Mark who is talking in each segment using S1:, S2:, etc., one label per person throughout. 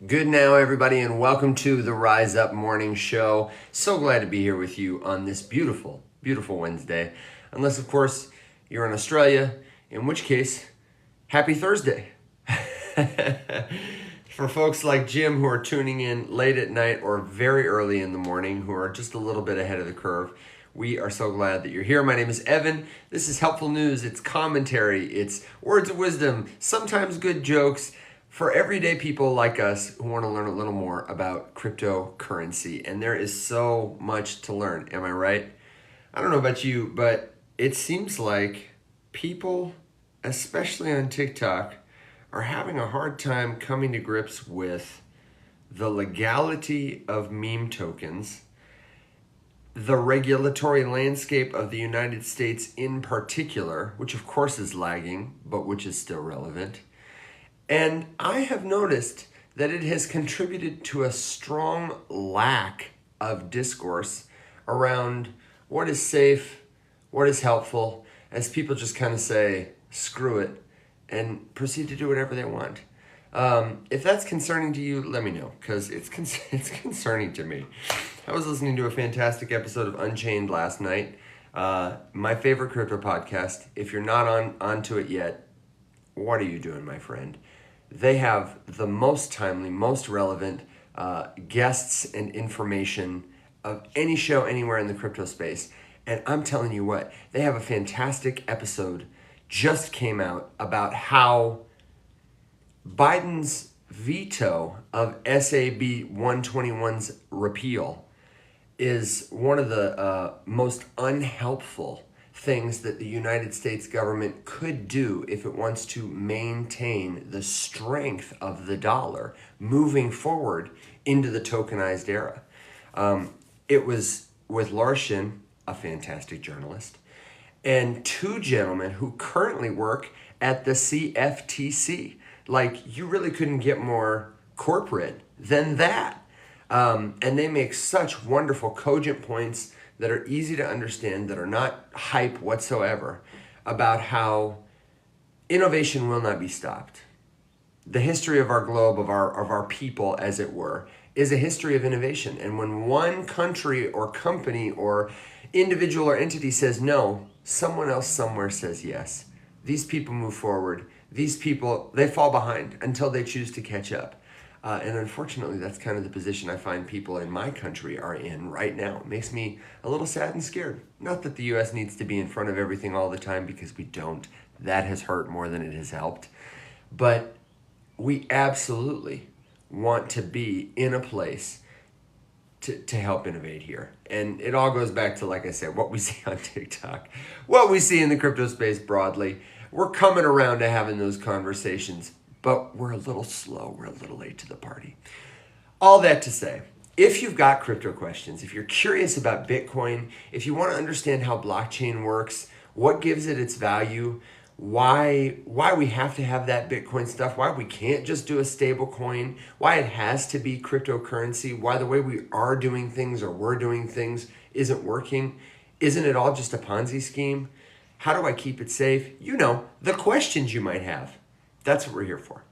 S1: Good now, everybody, and welcome to the Rise Up Morning Show. So glad to be here with you on this beautiful, beautiful Wednesday. Unless, of course, you're in Australia, in which case, happy Thursday. For folks like Jim who are tuning in late at night or very early in the morning, who are just a little bit ahead of the curve, we are so glad that you're here. My name is Evan. This is helpful news, it's commentary, it's words of wisdom, sometimes good jokes, for everyday people like us who want to learn a little more about cryptocurrency. And there is so much to learn, am I right? I don't know about you, but it seems like people, especially on TikTok, are having a hard time coming to grips with the legality of meme tokens, the regulatory landscape of the United States in particular, which of course is lagging, but which is still relevant. And I have noticed that it has contributed to a strong lack of discourse around what is safe, what is helpful, as people just kind of say, screw it, and proceed to do whatever they want. If that's concerning to you, let me know, because it's concerning to me. I was listening to a fantastic episode of Unchained last night, my favorite crypto podcast. If you're not onto it yet, what are you doing, my friend? They have the most timely, most relevant guests and information of any show anywhere in the crypto space. And I'm telling you what, they have a fantastic episode just came out about how Biden's veto of SAB 121's repeal is one of the most unhelpful things that the United States government could do if it wants to maintain the strength of the dollar moving forward into the tokenized era. It was with Larshan, a fantastic journalist, and two gentlemen who currently work at the CFTC. Like, you really couldn't get more corporate than that. And they make such wonderful, cogent points that are easy to understand, that are not hype whatsoever, about how innovation will not be stopped. The history of our globe, of our people, as it were, is a history of innovation. And when one country or company or individual or entity says no, someone else somewhere says yes. These people move forward. These people, they fall behind until they choose to catch up. And unfortunately, that's kind of the position I find people in my country are in right now. It makes me a little sad and scared. Not that the U.S. needs to be in front of everything all the time, because we don't. That has hurt more than it has helped. But we absolutely want to be in a place to help innovate here. And it all goes back to, like I said, what we see on TikTok, what we see in the crypto space broadly. We're coming around to having those conversations, but we're a little slow. We're a little late to the party. All that to say, if you've got crypto questions, if you're curious about Bitcoin, if you want to understand how blockchain works, what gives it its value, why we have to have that Bitcoin stuff, why we can't just do a stable coin, why it has to be cryptocurrency, why the way we are doing things or we're doing things isn't working, isn't it all just a Ponzi scheme? How do I keep it safe? You know, the questions you might have. That's what we're here for.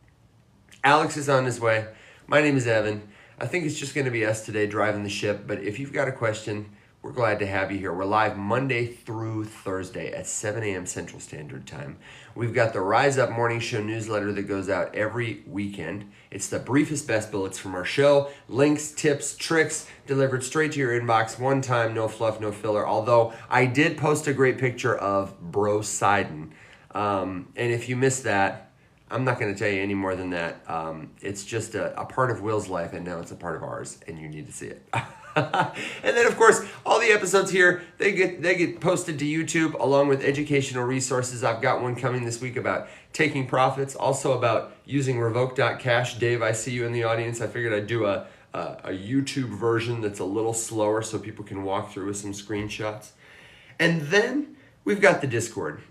S1: Alex is on his way. My name is Evan. I think it's just going to be us today driving the ship, but if you've got a question, we're glad to have you here. We're live Monday through Thursday at 7 a.m. Central Standard Time. We've got the Rise Up Morning Show newsletter that goes out every weekend. It's the briefest, best bullets from our show. Links, tips, tricks delivered straight to your inbox. One time, no fluff, no filler. Although I did post a great picture of Bro Sidon. And if you missed that, I'm not going to tell you any more than that. It's just a part of Will's life, and now it's a part of ours, and you need to see it. And then, of course, all the episodes here, they get posted to YouTube along with educational resources. I've got one coming this week about taking profits, also about using revoke.cash. Dave, I see you in the audience. I figured I'd do a YouTube version that's a little slower so people can walk through with some screenshots. And then we've got the Discord.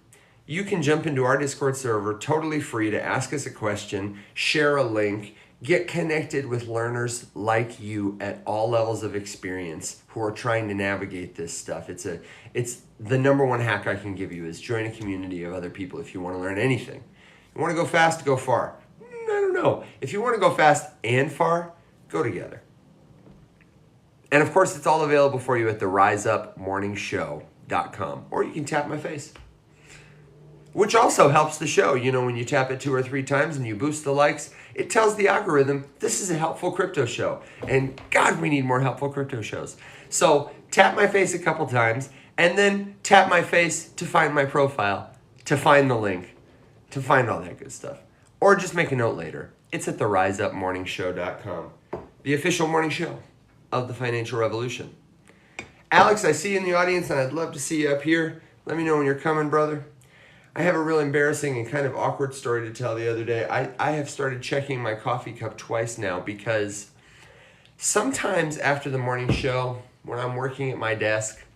S1: You can jump into our Discord server totally free to ask us a question, share a link, get connected with learners like you at all levels of experience who are trying to navigate this stuff. It's the number one hack I can give you is join a community of other people if you want to learn anything. You want to go fast, go far. I don't know. If you want to go fast and far, go together. And of course, it's all available for you at the riseupmorningshow.com, or you can tap my face, which also helps the show. You know, when you tap it 2 or 3 times and you boost the likes, it tells the algorithm this is a helpful crypto show. And God, we need more helpful crypto shows. So tap my face a couple times and then tap my face to find my profile, to find the link, to find all that good stuff. Or just make a note later. It's at the riseupmorningshow.com, the official morning show of the financial revolution. Alex, I see you in the audience and I'd love to see you up here. Let me know when you're coming, brother. I have a real embarrassing and kind of awkward story to tell the other day. I have started checking my coffee cup twice now because sometimes after the morning show, when I'm working at my desk,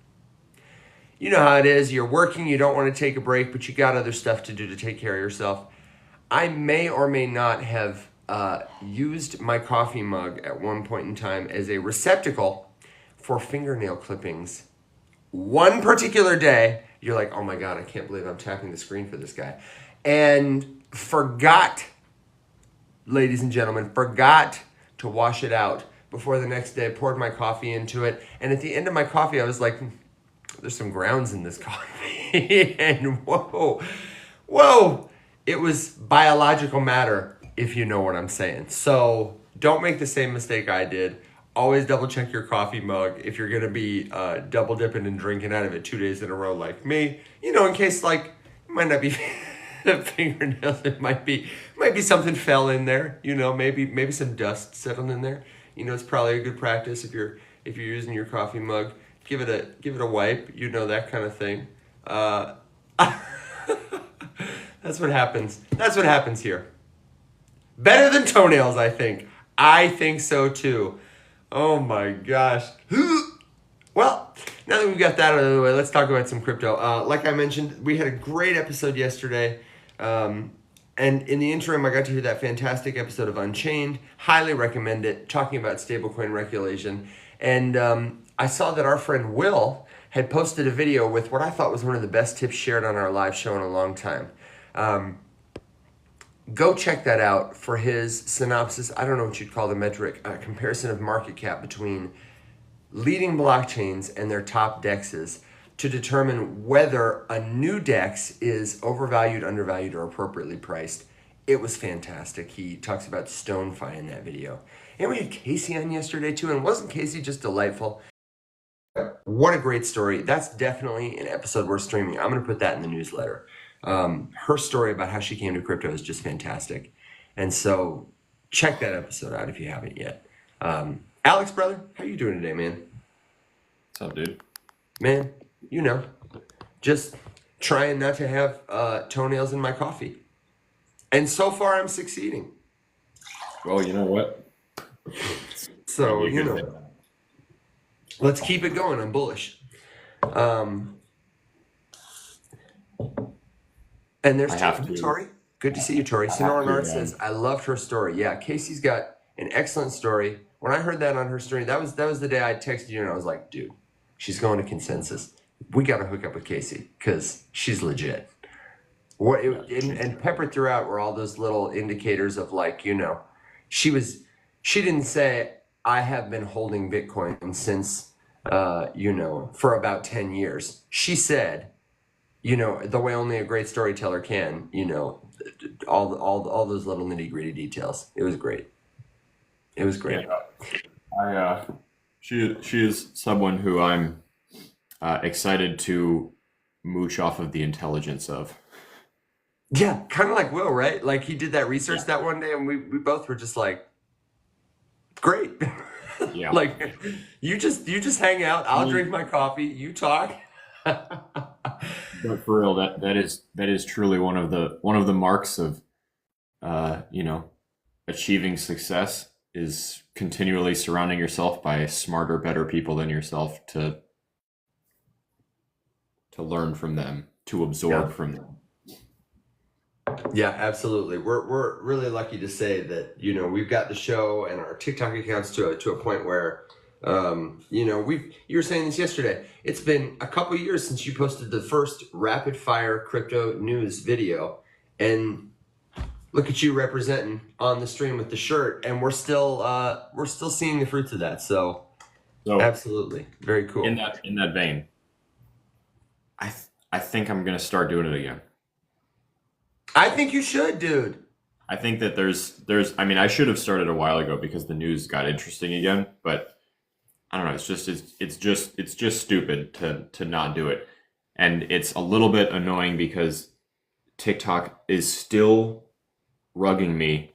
S1: you know how it is. You're working, you don't want to take a break, but you got other stuff to do to take care of yourself. I may or may not have used my coffee mug at one point in time as a receptacle for fingernail clippings. One particular day, you're like, oh my God, I can't believe I'm tapping the screen for this guy. And forgot, ladies and gentlemen, forgot to wash it out before the next day. Poured my coffee into it. And at the end of my coffee, I was like, there's some grounds in this coffee. And whoa, it was biological matter, if you know what I'm saying. So don't make the same mistake I did. Always double check your coffee mug if you're going to be double dipping and drinking out of it 2 days in a row like me. You know, in case like, it might not be fingernails, it might be something fell in there. You know, maybe some dust settled in there. You know, it's probably a good practice if you're using your coffee mug. Give it a wipe. You know, that kind of thing. That's what happens. That's what happens here. Better than toenails, I think. I think so too. Oh my gosh. Well, now that we've got that out of the way, let's talk about some crypto. Like I mentioned, we had a great episode yesterday. And in the interim, I got to hear that fantastic episode of Unchained. Highly recommend it, talking about stablecoin regulation. And I saw that our friend Will had posted a video with what I thought was one of the best tips shared on our live show in a long time. Go check that out for his synopsis. I don't know what you'd call the metric, comparison of market cap between leading blockchains and their top dexes to determine whether a new dex is overvalued, undervalued, or appropriately priced. It was fantastic. He talks about StoneFi in that video. And we had Casey on yesterday too, and wasn't Casey just delightful? What a great story. That's definitely an episode worth streaming. I'm going to put that in the newsletter. Her story about how she came to crypto is just fantastic. And so check that episode out if you haven't yet. Alex, brother, how you doing today, man?
S2: What's up, dude?
S1: Man, you know, just trying not to have toenails in my coffee. And so far I'm succeeding.
S2: Well, you know what?
S1: So, you know, let's keep it going. I'm bullish. And there's Tori. Good to see you, Tori. Sonora Nard says, I loved her story. Yeah, Casey's got an excellent story. When I heard that on her story, that was the day I texted you and I was like, dude, she's going to consensus. We got to hook up with Casey because she's legit. And peppered throughout were all those little indicators of like, you know, she didn't say, I have been holding Bitcoin since, you know, for about 10 years. She said, you know, the way only a great storyteller can, you know, all those little nitty gritty details. It was great. It was great.
S2: Yeah. She is someone who I'm excited to mooch off of the intelligence of.
S1: Yeah, kind of like Will, right? Like he did that research that one day, and we both were just like, great.
S2: Yeah.
S1: Like you just hang out. I'll drink my coffee. You talk.
S2: But for real, that is truly one of the marks of you know, achieving success is continually surrounding yourself by smarter, better people than yourself to learn from them, to absorb from them.
S1: Yeah, absolutely. We're really lucky to say that, you know, we've got the show and our TikTok accounts to a point where you know, you were saying this yesterday. It's been a couple years since you posted the first rapid fire crypto news video, and Look at you representing on the stream with the shirt, and we're still seeing the fruits of that. So
S2: So
S1: absolutely, very cool.
S2: in that vein, I think I'm gonna start doing it again.
S1: I think you should, dude.
S2: I think that there's I mean I should have started a while ago because the news got interesting again, but I don't know, it's just stupid to not do it. And it's a little bit annoying because TikTok is still rugging me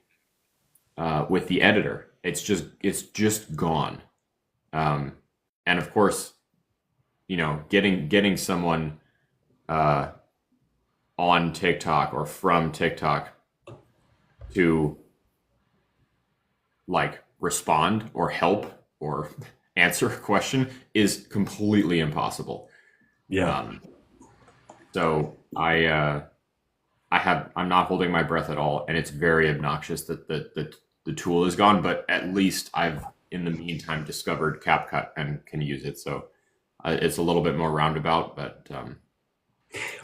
S2: with the editor. It's just gone. Um, and of course, you know, getting someone uh, on TikTok or from TikTok to like respond or help or answer a question is completely impossible.
S1: Yeah.
S2: So I'm not holding my breath at all, and it's very obnoxious that the tool is gone. But at least I've in the meantime discovered CapCut and can use it. So it's a little bit more roundabout, but so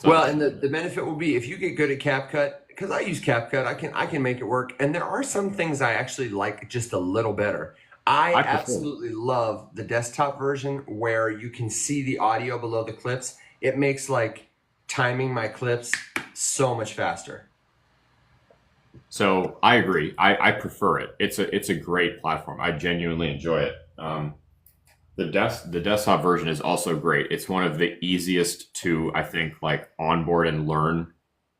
S1: Well, and the benefit will be if you get good at CapCut, because I use CapCut, I can make it work. And there are some things I actually like just a little better. I
S2: I prefer.
S1: absolutely love the desktop version where you can see the audio below the clips. It makes like timing my clips so much faster.
S2: So I agree. I prefer it. It's a great platform. I genuinely enjoy it. The desktop version is also great. It's one of the easiest to I think like onboard and learn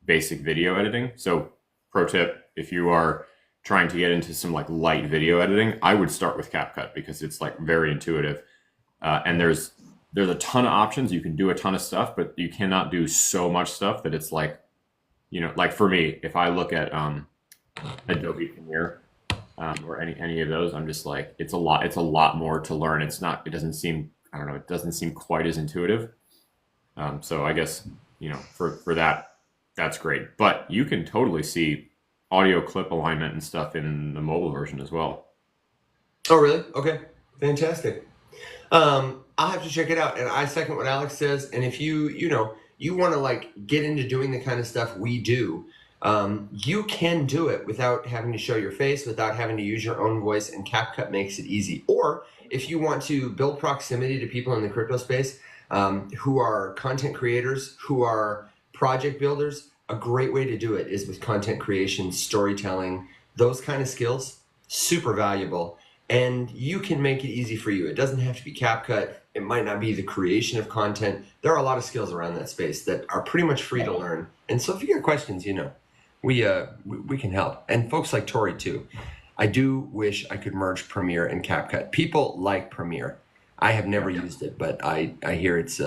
S2: basic video editing. So pro tip, if you are trying to get into some like light video editing, I would start with CapCut because it's like very intuitive. And there's a ton of options. You can do a ton of stuff, but you cannot do so much stuff that it's like, you know, like for me, if I look at Adobe Premiere or any of those, I'm just like, it's a lot more to learn. It doesn't seem, I don't know, it doesn't seem quite as intuitive. So I guess, you know, for that, that's great. But you can totally see audio clip alignment and stuff in the mobile version as well.
S1: Oh, really? Okay. Fantastic. I'll have to check it out. And I second what Alex says. And if you want to like get into doing the kind of stuff we do, you can do it without having to show your face, without having to use your own voice, and CapCut makes it easy. Or if you want to build proximity to people in the crypto space who are content creators, who are project builders, a great way to do it is with content creation, storytelling, those kind of skills, super valuable. And you can make it easy for you. It doesn't have to be CapCut. It might not be the creation of content. There are a lot of skills around that space that are pretty much free to learn. And so if you got questions, we can help. And folks like Tori too. I do wish I could merge Premiere and CapCut. People like Premiere. I have never used it, but I hear it's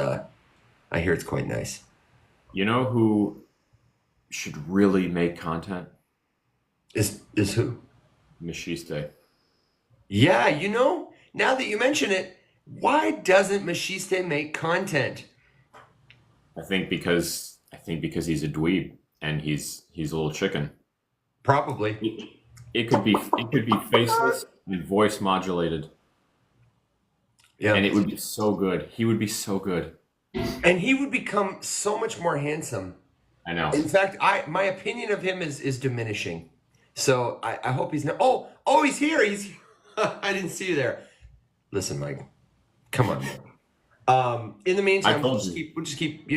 S1: quite nice.
S2: You know who should really make content?
S1: Is who?
S2: Machiste.
S1: Yeah, now that you mention it, why doesn't Machiste make content?
S2: I think because he's a dweeb and he's a little chicken.
S1: Probably.
S2: It could be faceless and voice modulated.
S1: Yeah.
S2: And it would be so good. He would be so good.
S1: And he would become so much more handsome.
S2: I know.
S1: In fact, my opinion of him is diminishing. So I hope he's not. Oh, he's here. I didn't see you there. Listen, Mike, come on. In the meantime, we'll just keep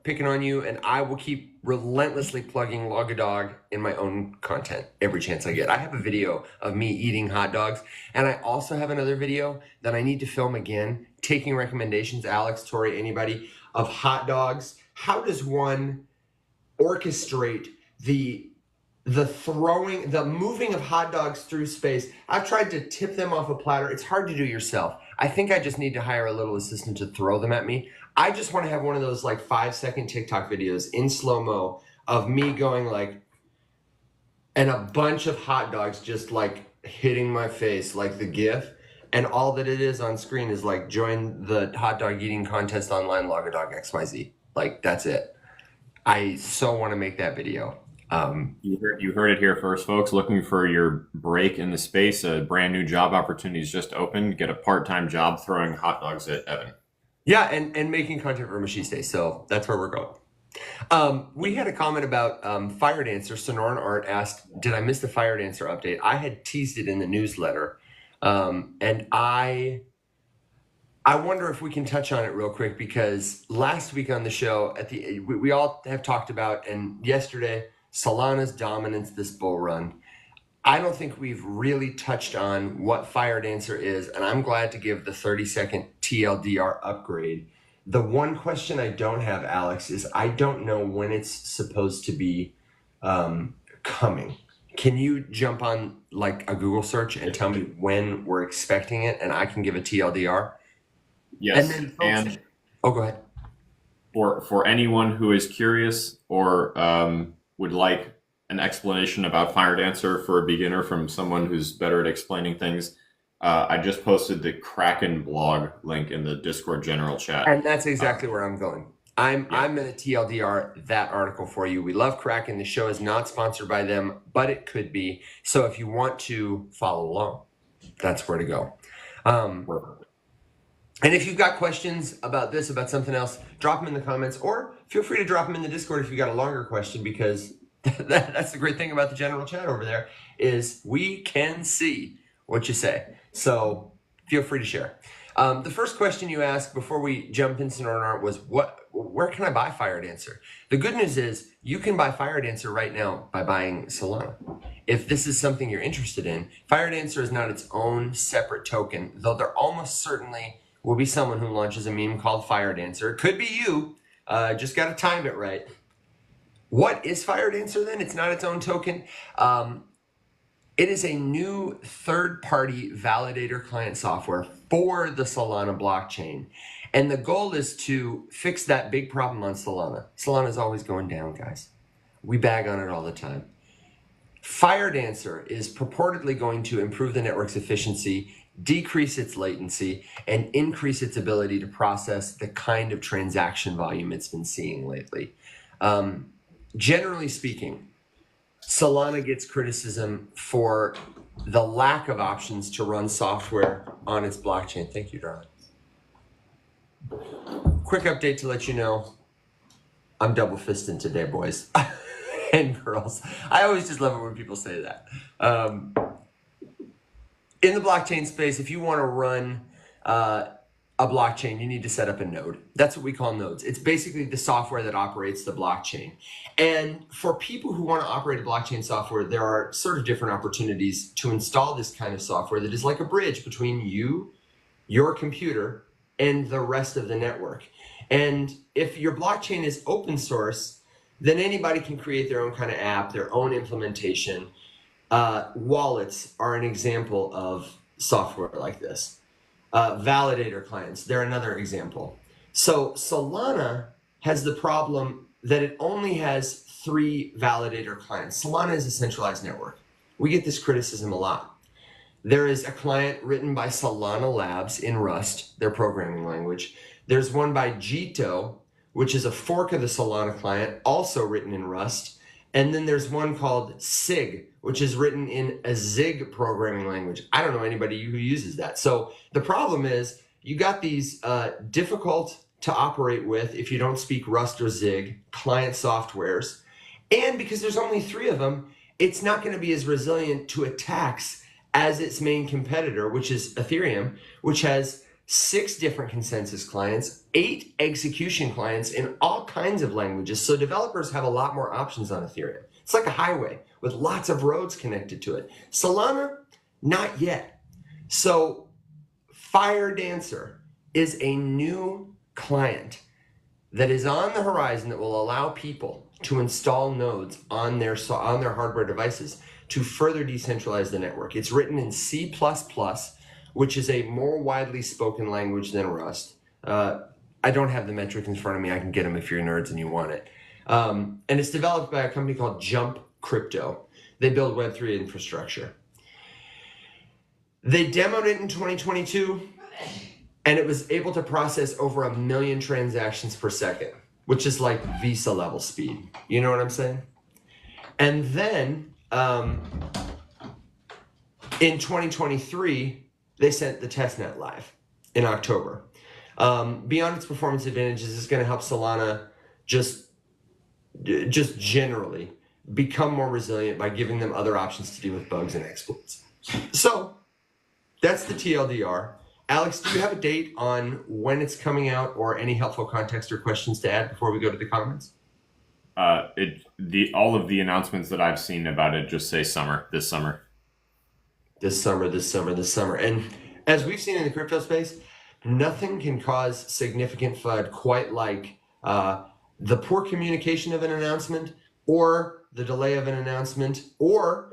S1: picking on you, and I will keep relentlessly plugging Logadog in my own content every chance I get. I have a video of me eating hot dogs, and I also have another video that I need to film again, taking recommendations, Alex, Tori, anybody, of hot dogs. How does one orchestrate the moving of hot dogs through space? I've tried to tip them off a platter. It's hard to do yourself. I think I just need to hire a little assistant to throw them at me. I just want to have one of those like 5-second TikTok videos in slow-mo of me going like, and a bunch of hot dogs just like hitting my face like the GIF. And all that it is on screen is like, join the hot dog eating contest online, Logadog XYZ. Like, that's it. I so want to make that video.
S2: You heard it here first, folks. Looking for your break in the space, a brand new job opportunities just opened. Get a part-time job throwing hot dogs at Evan.
S1: Yeah, and making content for Machiste. So that's where we're going. We had a comment about Firedancer. Sonoran Art asked, "Did I miss the Firedancer update?" I had teased it in the newsletter, and I wonder if we can touch on it real quick because last week on the show, we all have talked about, and yesterday, Solana's dominance this bull run. I don't think we've really touched on what Firedancer is, and I'm glad to give the 30-second TLDR upgrade. The one question I don't have, Alex, is I don't know when it's supposed to be coming. Can you jump on like a Google search and tell me when we're expecting it, and I can give a TLDR?
S2: Yes,
S1: And then,
S2: and
S1: oh, go ahead.
S2: for anyone who is curious or would like an explanation about Firedancer for a beginner from someone who's better at explaining things, I just posted the Kraken blog link in the Discord general chat.
S1: And that's exactly where I'm going. I'm going to TLDR that article for you. We love Kraken. The show is not sponsored by them, but it could be. So if you want to follow along, that's where to go. And if you've got questions about this, about something else, drop them in the comments, or feel free to drop them in the Discord if you got a longer question, because that's the great thing about the general chat over there is we can see what you say. So feel free to share. The first question you asked before we jump into Northern Art was, where can I buy Firedancer? The good news is you can buy Firedancer right now by buying Solana. If this is something you're interested in, Firedancer is not its own separate token, though there almost certainly will be someone who launches a meme called Firedancer. It could be you. Just got to time it right. What is Firedancer then? It's not its own token. It is a new third-party validator client software for the Solana blockchain. And the goal is to fix that big problem on Solana. Solana is always going down, guys. We bag on it all the time. Firedancer is purportedly going to improve the network's efficiency, decrease its latency, and increase its ability to process the kind of transaction volume it's been seeing lately. Generally speaking, Solana gets criticism for the lack of options to run software on its blockchain. Thank you, darling. Quick update to let you know, I'm double fisting today, boys and girls. I always just love it when people say that. In the blockchain space, if you want to run a blockchain, you need to set up a node. That's what we call nodes. It's basically the software that operates the blockchain. And for people who want to operate a blockchain software, there are sort of different opportunities to install this kind of software that is like a bridge between you, your computer, and the rest of the network. And if your blockchain is open source, then anybody can create their own kind of app, their own implementation. Wallets are an example of software like this. Validator clients, they're another example. So Solana has the problem that it only has 3 validator clients. Solana is a centralized network. We get this criticism a lot. There is a client written by Solana Labs in Rust, their programming language. There's one by Jito, which is a fork of the Solana client, also written in Rust. And then there's one called SIG, which is written in a Zig programming language. I don't know anybody who uses that. So the problem is you got these difficult to operate with, if you don't speak Rust or Zig, client softwares. And because there's only 3 of them, it's not going to be as resilient to attacks as its main competitor, which is Ethereum, which has 6 different consensus clients, 8 execution clients in all kinds of languages. So developers have a lot more options on Ethereum. It's like a highway with lots of roads connected to it. Solana, not yet. So Firedancer is a new client that is on the horizon that will allow people to install nodes on their hardware devices to further decentralize the network. It's written in C++, which is a more widely spoken language than Rust. I don't have the metrics in front of me. I can get them if you're nerds and you want it. And it's developed by a company called Jump Crypto. They build Web3 infrastructure. They demoed it in 2022, and it was able to process over 1 million transactions per second, which is like Visa level speed. You know what I'm saying? And then in 2023, they sent the testnet live in October. Beyond its performance advantages, it's going to help Solana just just generally become more resilient by giving them other options to deal with bugs and exploits. So that's the TLDR. Alex, do you have a date on when it's coming out or any helpful context or questions to add before we go to the comments?
S2: All of the announcements that I've seen about it just say this summer.
S1: This summer. And as we've seen in the crypto space, nothing can cause significant FUD quite like the poor communication of an announcement or the delay of an announcement or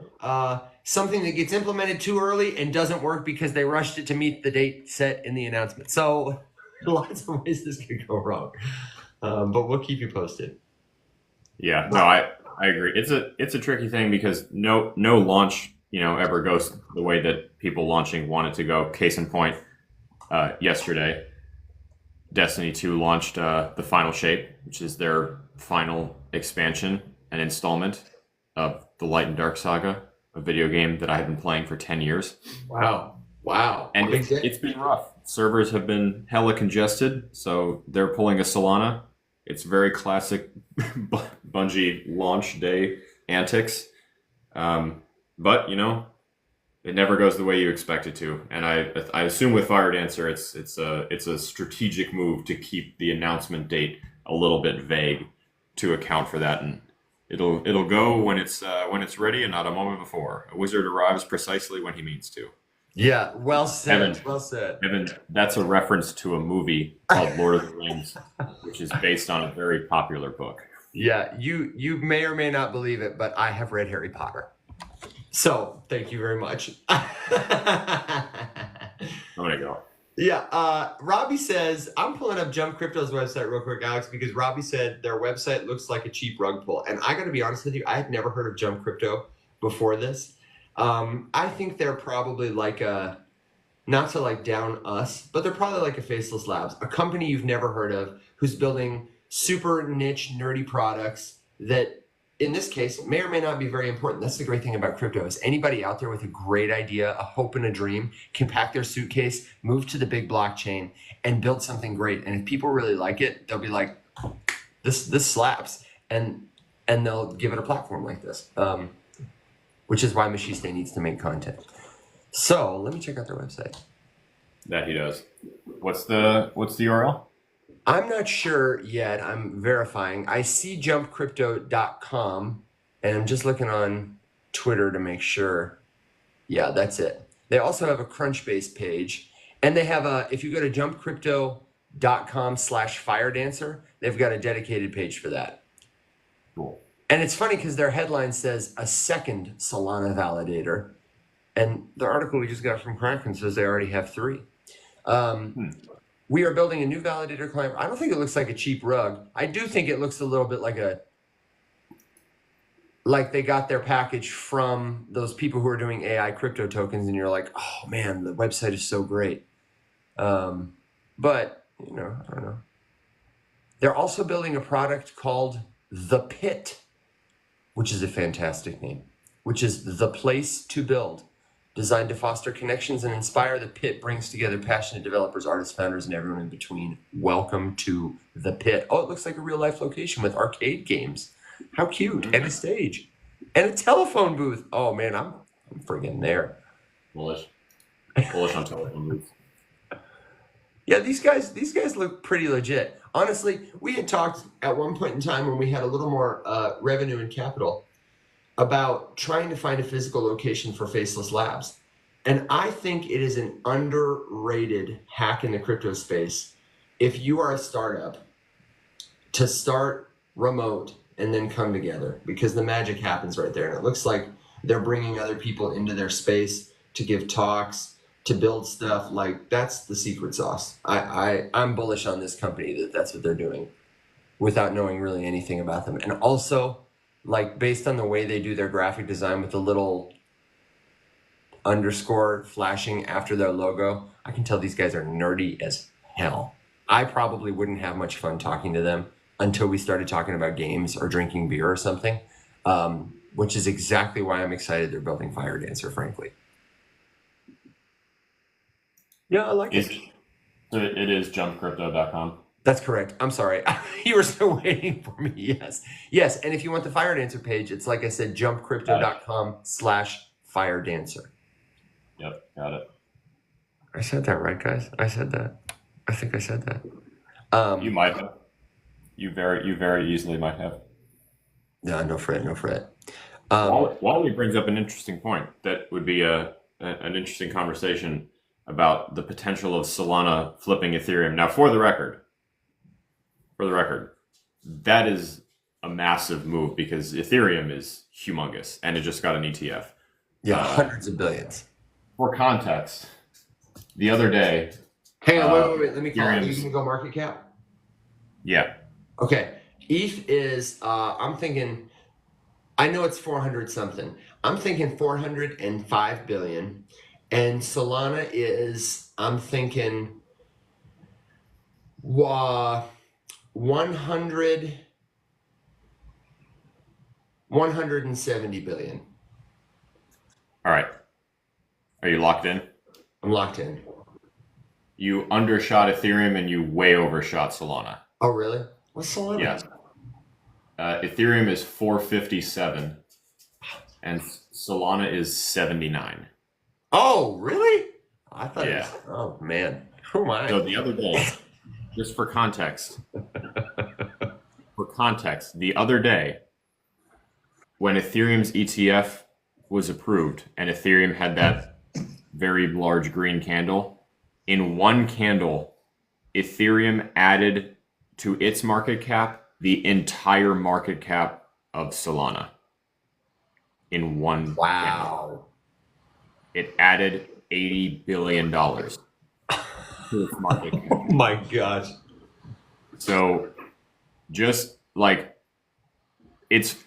S1: something that gets implemented too early and doesn't work because they rushed it to meet the date set in the announcement. So lots of ways this could go wrong. But we'll keep you posted.
S2: Yeah, no, I agree. It's a tricky thing because no launch, ever goes the way that people launching want it to go. Case in point, yesterday, Destiny 2 launched the Final Shape, which is their final expansion and installment of the Light and Dark Saga, a video game that I have been playing for 10 years.
S1: Wow.
S2: And it's been rough. Servers have been hella congested, so they're pulling a Solana. It's very classic Bungie launch day antics. But, it never goes the way you expect it to. And I assume with Firedancer, it's a strategic move to keep the announcement date a little bit vague to account for that. And it'll go when it's ready and not a moment before. A wizard arrives precisely when he means to.
S1: Yeah, well said.
S2: Evan,
S1: well said.
S2: Evan, that's a reference to a movie called Lord of the Rings, which is based on a very popular book.
S1: Yeah, you may or may not believe it, but I have read Harry Potter. So thank you very much.
S2: I'm gonna go.
S1: Yeah, Robbie says, I'm pulling up Jump Crypto's website real quick, Alex, because Robbie said their website looks like a cheap rug pull. And I gotta be honest with you, I had never heard of Jump Crypto before this. I think they're probably like not to like down us, but they're probably like a Faceless Labs, a company you've never heard of who's building super niche, nerdy products that in this case may or may not be very important. That's the great thing about crypto is anybody out there with a great idea, a hope and a dream can pack their suitcase, move to the big blockchain and build something great. And if people really like it, they'll be like, this slaps. And they'll give it a platform like this. Which is why Machiste needs to make content. So let me check out their website.
S2: That he does. What's the URL?
S1: I'm not sure yet. I'm verifying. I see jumpcrypto.com and I'm just looking on Twitter to make sure. Yeah, that's it. They also have a Crunchbase page and they have if you go to jumpcrypto.com/Firedancer, they've got a dedicated page for that.
S2: Cool.
S1: And it's funny because their headline says a second Solana validator. And the article we just got from Kraken says they already have 3. We are building a new validator client. I don't think it looks like a cheap rug. I do think it looks a little bit like they got their package from those people who are doing AI crypto tokens. And you're like, oh man, the website is so great. But, I don't know. They're also building a product called The Pit, which is a fantastic name, which is the place to build. Designed to foster connections and inspire, The Pit brings together passionate developers, artists, founders, and everyone in between. Welcome to The Pit. Oh, it looks like a real-life location with arcade games. How cute. And a stage. And a telephone booth. Oh, man, I'm friggin' there.
S2: Bullish on telephone booths.
S1: Yeah, these guys look pretty legit. Honestly, we had talked at one point in time when we had a little more revenue and capital about trying to find a physical location for Faceless Labs. And I think it is an underrated hack in the crypto space if you are a startup to start remote and then come together because the magic happens right there. And it looks like they're bringing other people into their space to give talks, to build stuff. Like that's the secret sauce. I'm bullish on this company that's what they're doing without knowing really anything about them. And also, like based on the way they do their graphic design with the little underscore flashing after their logo, I can tell these guys are nerdy as hell. I probably wouldn't have much fun talking to them until we started talking about games or drinking beer or something, which is exactly why I'm excited they're building Firedancer, frankly. Yeah, I like it.
S2: It is jumpcrypto.com.
S1: That's correct. I'm sorry. You were still waiting for me. Yes. Yes. And if you want the Firedancer page, it's like I said, jumpcrypto.com/Firedancer.
S2: Yep, got it.
S1: I said that right, guys. I said that. I think I said that.
S2: You might have. You very easily might have.
S1: No, no fret, no fret.
S2: Wally brings up an interesting point that would be an interesting conversation about the potential of Solana flipping Ethereum. Now, for the record, that is a massive move because Ethereum is humongous and it just got an ETF.
S1: Yeah, hundreds of billions.
S2: For context, the other day.
S1: Hang on, wait. Let me call it. Are you going to go market cap?
S2: Yeah.
S1: Okay. ETH is, I'm thinking, I know it's 400 something. I'm thinking 405 billion. And Solana is, I'm thinking, 170 billion.
S2: All right. Are you locked in?
S1: I'm locked in.
S2: You undershot Ethereum and you way overshot Solana.
S1: Oh, really? What's Solana?
S2: Yeah. Ethereum is 457 and Solana is 79.
S1: Oh, really? I thought it was, oh, man. Oh, my.
S2: So the other day, just for context, the other day, when Ethereum's ETF was approved and Ethereum had that very large green candle, in one candle, Ethereum added to its market cap the entire market cap of Solana. In one candle. It added $80 billion to its market cap.
S1: Oh my gosh.
S2: So just like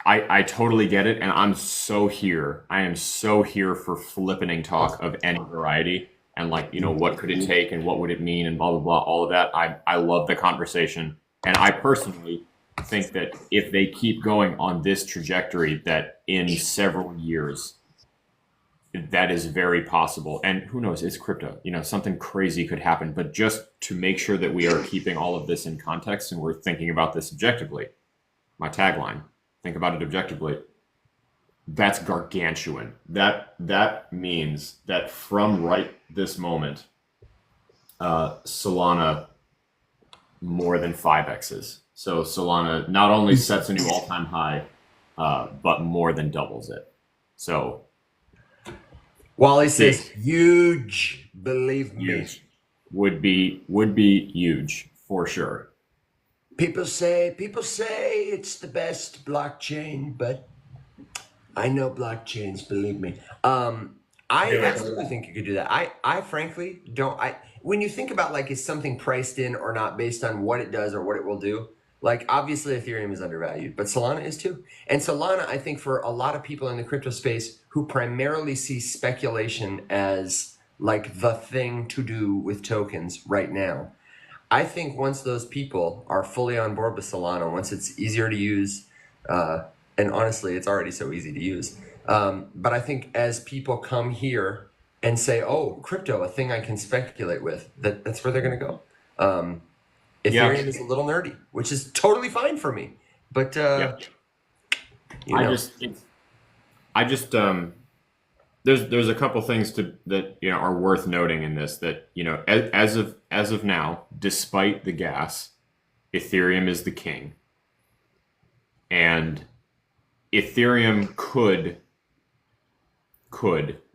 S2: I totally get it, and I'm so here. I am so here for flippening talk of any variety. And like, what could it take and what would it mean and blah, blah, blah, all of that. I love the conversation. And I personally think that if they keep going on this trajectory, that in several years, that is very possible. And who knows, it's crypto. Something crazy could happen. But just to make sure that we are keeping all of this in context and we're thinking about this objectively, my tagline, think about it objectively. That's gargantuan. That means that from right this moment, Solana more than 5x's. So Solana not only sets a new all-time high, but more than doubles it. So
S1: Wally says huge. Believe me,
S2: huge. Would be huge for sure.
S1: People say it's the best blockchain, but I know blockchains, believe me. I absolutely think you could do that. I frankly don't. When you think about like, is something priced in or not based on what it does or what it will do? Like, obviously Ethereum is undervalued, but Solana is too. And Solana, I think for a lot of people in the crypto space who primarily see speculation as like the thing to do with tokens right now, I think once those people are fully on board with Solana, once it's easier to use, and honestly, it's already so easy to use. But I think as people come here and say, oh, crypto, a thing I can speculate with, that's where they're going to go. Ethereum is a little nerdy, which is totally fine for me. But,
S2: there's a couple things that are worth noting in this, that as of now, despite the gas, Ethereum is the king. And Ethereum could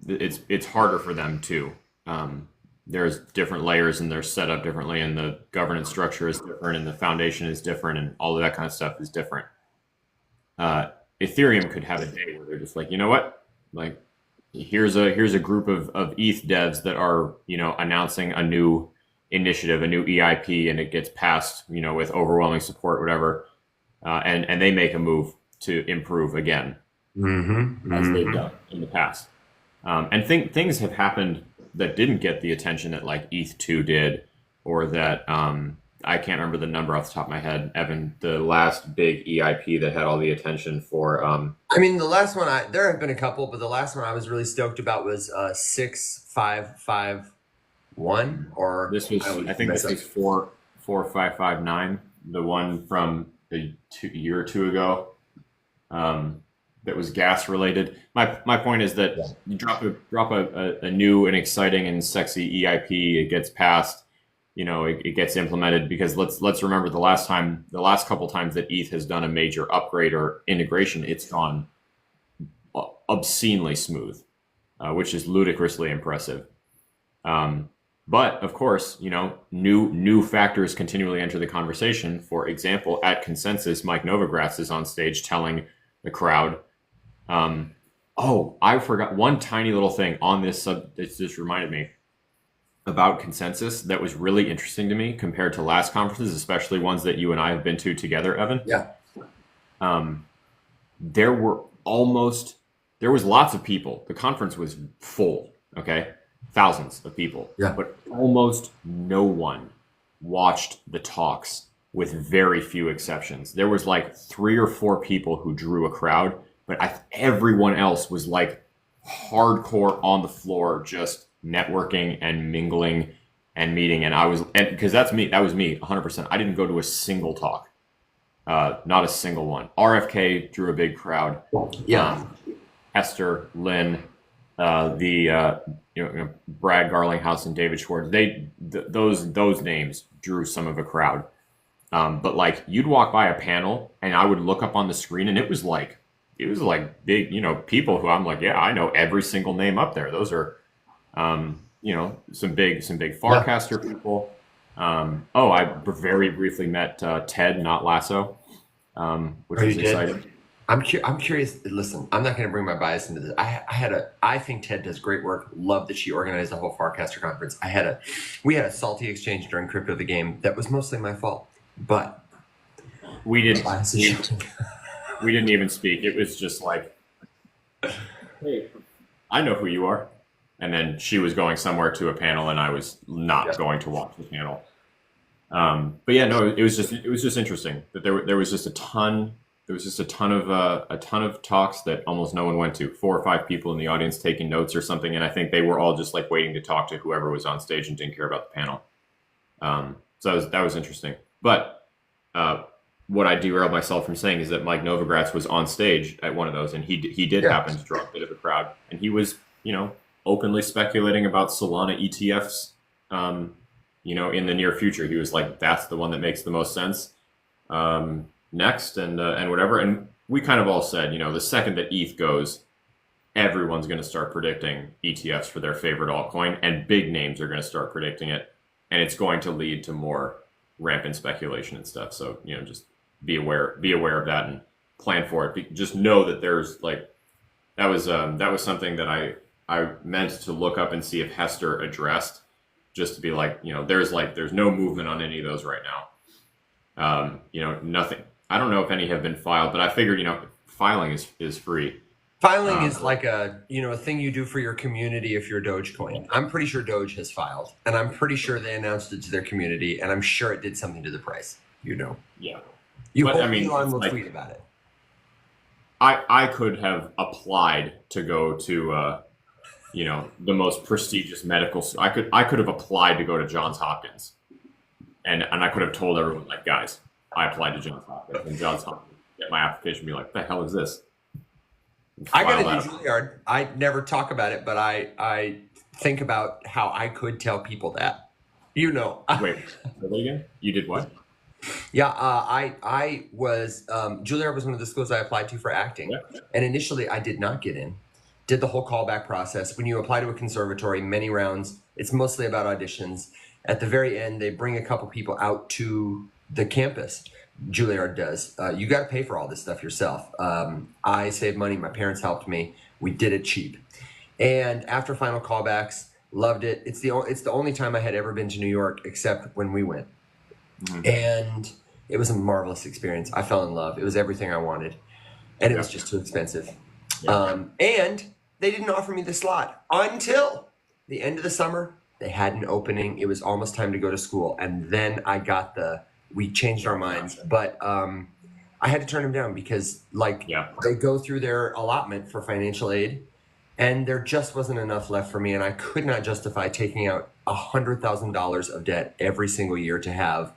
S2: it's harder for them too. There's different layers and they're set up differently, and the governance structure is different, and the foundation is different, and all of that kind of stuff is different. Ethereum could have a day where they're just like, you know what, like here's a group of ETH devs that are announcing a new initiative, a new EIP, and it gets passed with overwhelming support, whatever, and they make a move to improve again, as they've done in the past. And things have happened that didn't get the attention that like ETH2 did, or that I can't remember the number off the top of my head, Evan, the last big EIP that had all the attention for.
S1: I mean, the last one, there have been a couple, but the last one I was really stoked about was 6551, or
S2: this was, I think this was 4559, the one from a year or two ago, that was gas related. My point is that you drop a new and exciting and sexy EIP, it gets passed, it gets implemented, because let's remember the last couple times that ETH has done a major upgrade or integration, it's gone obscenely smooth, which is ludicrously impressive. But of course, new factors continually enter the conversation. For example, at Consensus, Mike Novogratz is on stage telling the crowd, oh, I forgot one tiny little thing on this it just reminded me about Consensus that was really interesting to me compared to last conferences, especially ones that you and I have been to together, Evan.
S1: Yeah.
S2: There was lots of people. The conference was full, okay? Thousands of people.
S1: Yeah.
S2: But almost no one watched the talks, with very few exceptions. There was like 3 or 4 people who drew a crowd, but everyone else was like hardcore on the floor, just networking and mingling and meeting. And because that was me 100%. I didn't go to a single talk, not a single one. RFK drew a big crowd.
S1: Yeah.
S2: Esther, Lynn, Brad Garlinghouse and David Schwartz, those names drew some of a crowd. But like, you'd walk by a panel and I would look up on the screen and it was like big, people who I'm like, yeah, I know every single name up there. Those are, some big Farcaster people. I very briefly met Ted, not Lasso, which was exciting.
S1: I'm curious. Listen, I'm not going to bring my bias into this. I think Ted does great work. Love that she organized the whole Farcaster conference. We had a salty exchange during Crypto the Game that was mostly my fault, but
S2: we didn't even speak. It was just like, hey, I know who you are. And then she was going somewhere to a panel and I was not going to watch the panel. But yeah, no, it was just interesting that there was just a ton of talks that almost no one went to. 4 or 5 people in the audience taking notes or something, and I think they were all just like waiting to talk to whoever was on stage and didn't care about the panel. So that was interesting. But what I derailed myself from saying is that Mike Novogratz was on stage at one of those, and he did happen to draw a bit of a crowd, and he was openly speculating about Solana ETFs. In the near future, he was like, "That's the one that makes the most sense." Next and whatever. And we kind of all said, the second that ETH goes, everyone's going to start predicting ETFs for their favorite altcoin, and big names are going to start predicting it. And it's going to lead to more rampant speculation and stuff. So, just be aware of that and plan for it. Just know that there's that was something that I meant to look up and see if Hester addressed, just to be like, there's no movement on any of those right now. Nothing. I don't know if any have been filed, but I figured, filing is free.
S1: Filing is like a thing you do for your community if you're Dogecoin. I'm pretty sure Doge has filed, and I'm pretty sure they announced it to their community, and I'm sure it did something to the price.
S2: Yeah.
S1: Elon will tweet about it.
S2: I could have applied to go to the most prestigious medical. I could have applied to go to Johns Hopkins, and I could have told everyone, like, guys, I applied to Johns Hopkins, and Johns Hopkins get my application, be like, "The hell is this?"
S1: I got to do Juilliard. I never talk about it, but I think about how I could tell people that.
S2: Wait, say that again? You did what?
S1: Yeah, I was Juilliard was one of the schools I applied to for acting, and initially I did not get in. Did the whole callback process. When you apply to a conservatory, many rounds, it's mostly about auditions. At the very end, they bring a couple people out to the campus. Juilliard does. You got to pay for all this stuff yourself. I saved money. My parents helped me. We did it cheap. And after final callbacks, loved it. It's the only time I had ever been to New York except when we went. Mm-hmm. And it was a marvelous experience. I fell in love. It was everything I wanted. And it was just too expensive. Yeah. And they didn't offer me the slot until the end of the summer. They had an opening. It was almost time to go to school. And then we changed our minds. But I had to turn them down because they go through their allotment for financial aid. And there just wasn't enough left for me. And I could not justify taking out $100,000 of debt every single year to have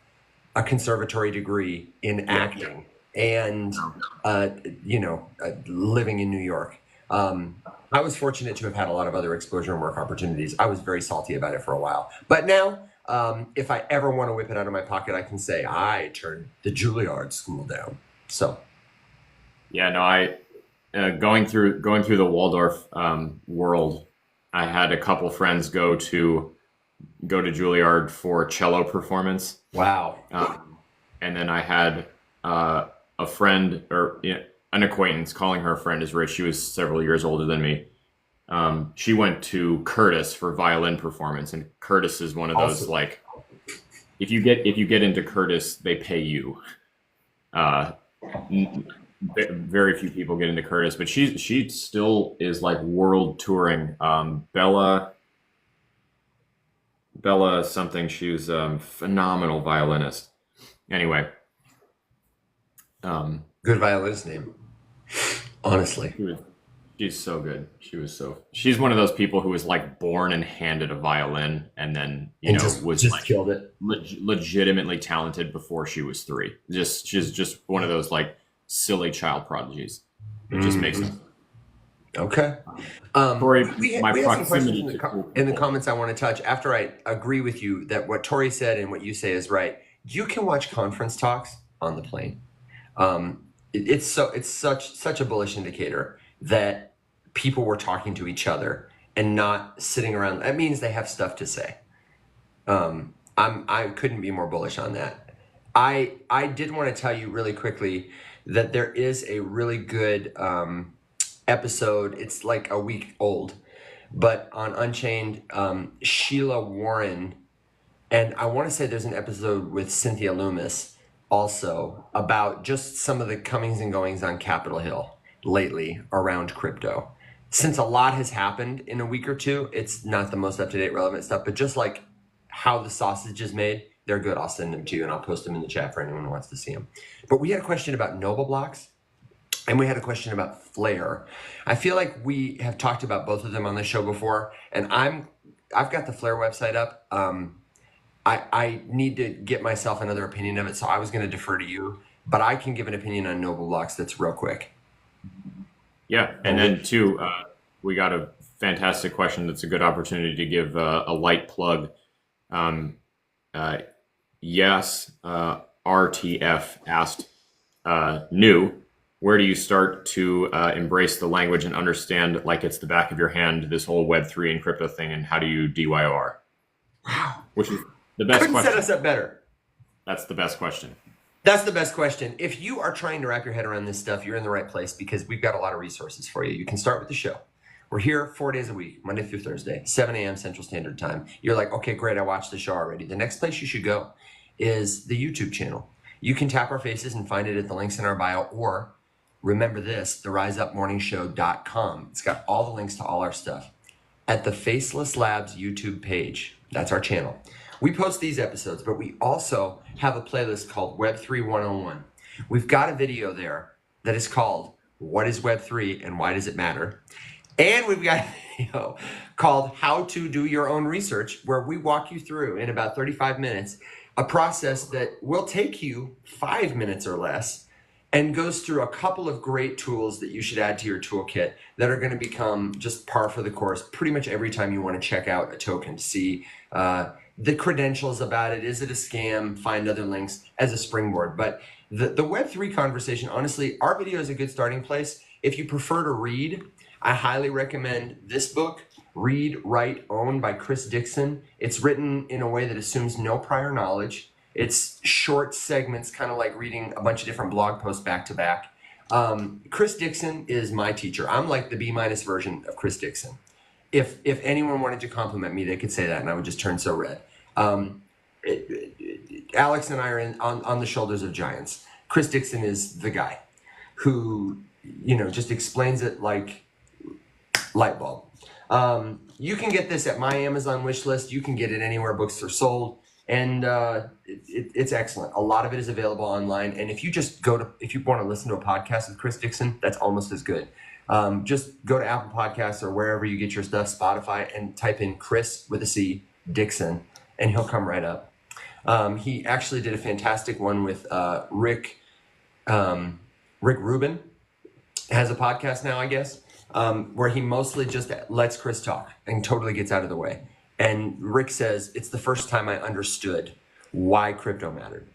S1: a conservatory degree in acting and living in New York. I was fortunate to have had a lot of other exposure and work opportunities. I was very salty about it for a while, but now if I ever want to whip it out of my pocket, I can say I turned the Juilliard school down. So
S2: Yeah, no, I going through the Waldorf world, I had a couple friends go to Juilliard for cello performance.
S1: wow.
S2: And then I had a friend or an acquaintance, calling her a friend is rich. She was several years older than me. She went to Curtis for violin performance, and Curtis is one of those
S1: Awesome.
S2: like if you get into Curtis, they pay you. Uh, Very few people get into Curtis, but she still is like world touring. Bella something. She was a phenomenal violinist. Anyway,
S1: Good violinist name, honestly.
S2: she's so good. She's one of those people who was like born and handed a violin, and then
S1: And
S2: was
S1: just
S2: like
S1: killed it.
S2: legitimately talented before she was 3. She's just one of those like silly child prodigies. It just makes sense.
S1: Okay.
S2: Tori,
S1: We
S2: my
S1: have some questions
S2: proximity to
S1: in the comments I want to touch after I agree with you that what Tori said and what you say is right. You can watch conference talks on the plane. It's such a bullish indicator that people were talking to each other and not sitting around. That means they have stuff to say. I couldn't be more bullish on that. I did want to tell you really quickly that there is a really good episode. It's like a week old, but on Unchained, Sheila Warren, and I want to say there's an episode with Cynthia Loomis also about just some of the comings and goings on Capitol Hill lately around crypto. Since a lot has happened in a week or two, it's not the most up-to-date relevant stuff, but just like how the sausage is made, they're good. I'll send them to you and I'll post them in the chat for anyone who wants to see them. But we had a question about Noble Blocks and we had a question about Flare. I feel like we have talked about both of them on the show before, and I've got the Flare website up. I need to get myself another opinion of it, so I was going to defer to you, but I can give an opinion on Noble Blocks that's real quick.
S2: Yeah, and then too, we got a fantastic question that's a good opportunity to give a light plug. Yes, RTF asked, where do you start to embrace the language and understand like it's the back of your hand, this whole Web3 and crypto thing, and how do you DYOR?
S1: Wow.
S2: Which is the best
S1: Couldn't
S2: question.
S1: set us up better.
S2: That's the best question.
S1: That's the best question. If you are trying to wrap your head around this stuff, you're in the right place because we've got a lot of resources for you. You can start with the show. We're here 4 days a week, Monday through Thursday, 7 a.m. Central Standard Time. You're like, okay, great, I watched the show already. The next place you should go is the YouTube channel. You can tap our faces and find it at the links in our bio, or remember this, theriseupmorningshow.com. It's got all the links to all our stuff. At the Faceless Labs YouTube page, that's our channel. We post these episodes, but we also have a playlist called Web3 101. We've got a video there that is called What is Web3 and Why Does It Matter? And we've got a video called How to Do Your Own Research, where we walk you through in about 35 minutes a process that will take you 5 minutes or less and goes through a couple of great tools that you should add to your toolkit that are going to become just par for the course pretty much every time you want to check out a token to see the credentials about it. Is it a scam? Find other links as a springboard. But the Web3 conversation, honestly, our video is a good starting place. If you prefer to read, I highly recommend this book, Read, Write, Own by Chris Dixon. It's written in a way that assumes no prior knowledge. It's short segments, kind of like reading a bunch of different blog posts back to back. Chris Dixon is my teacher. I'm like the B- version of Chris Dixon. If anyone wanted to compliment me, they could say that, and I would just turn so red. Alex and I are on the shoulders of giants. Chris Dixon is the guy who, just explains it like light bulb. You can get this at my Amazon wish list. You can get it anywhere books are sold, and it's excellent. A lot of it is available online. And if you want to listen to a podcast with Chris Dixon, that's almost as good. Just go to Apple Podcasts or wherever you get your stuff, Spotify, and type in Chris with a C, Dixon, and he'll come right up. He actually did a fantastic one with Rick Rubin. Has a podcast now, I guess, where he mostly just lets Chris talk and totally gets out of the way. And Rick says, it's the first time I understood why crypto mattered.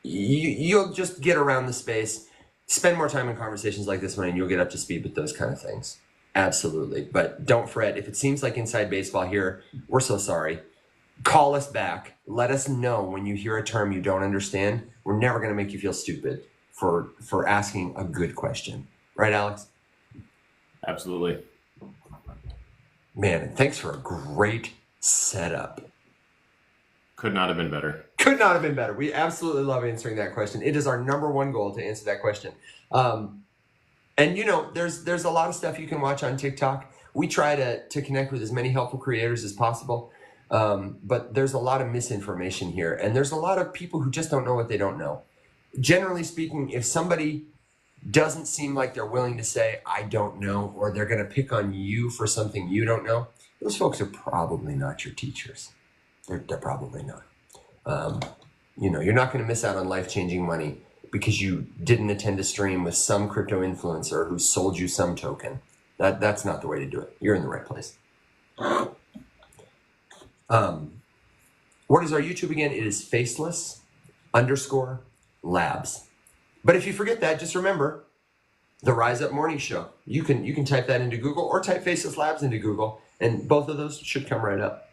S1: You'll just get around the space, spend more time in conversations like this one, and you'll get up to speed with those kind of things. Absolutely. But don't fret. If it seems like inside baseball here, we're so sorry. Call us back. Let us know when you hear a term you don't understand. We're never going to make you feel stupid for asking a good question. Right, Alex?
S2: Absolutely.
S1: Man, thanks for a great setup.
S2: Could not have been better.
S1: Could not have been better. We absolutely love answering that question. It is our number one goal to answer that question. And you know, there's a lot of stuff you can watch on TikTok. We try to connect with as many helpful creators as possible. But there's a lot of misinformation here. And there's a lot of people who just don't know what they don't know. Generally speaking, if somebody doesn't seem like they're willing to say, I don't know, or they're going to pick on you for something you don't know, those folks are probably not your teachers. They're probably not. You know, you're not going to miss out on life-changing money because you didn't attend a stream with some crypto influencer who sold you some token. That's not the way to do it. You're in the right place. What is our YouTube again? It is Faceless_Labs. But if you forget that, just remember the Rise Up Morning Show. You can type that into Google or type Faceless Labs into Google, and both of those should come right up.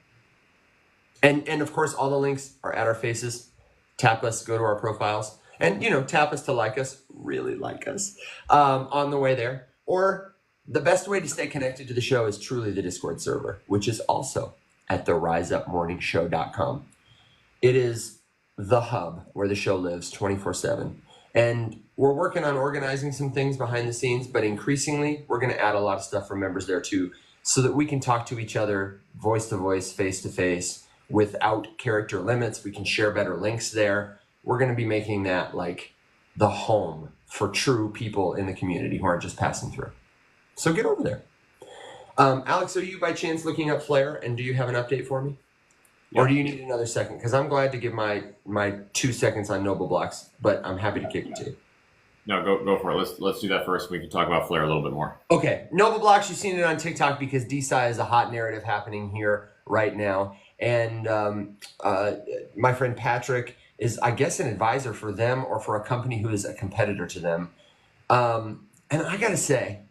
S1: And of course, all the links are at our faces. Tap us, go to our profiles, and you know, tap us to like us, really like us, on the way there. Or the best way to stay connected to the show is truly the Discord server, which is also at theriseupmorningshow.com. It is the hub where the show lives 24/7. And we're working on organizing some things behind the scenes, but increasingly we're going to add a lot of stuff for members there too, so that we can talk to each other voice to voice, face to face, without character limits. We can share better links there. We're going to be making that like the home for true people in the community who aren't just passing through. So get over there. Alex, are you by chance looking up Flare, and do you have an update for me? Yeah. Or do you need another second? Because I'm glad to give my 2 seconds on Noble Blocks, but I'm happy to kick it to you.
S2: No, go for it. Let's do that first. We can talk about Flare a little bit more.
S1: Okay. Noble Blocks, you've seen it on TikTok because DeSci is a hot narrative happening here right now. And my friend Patrick is, I guess, an advisor for them or for a company who is a competitor to them. And I got to say,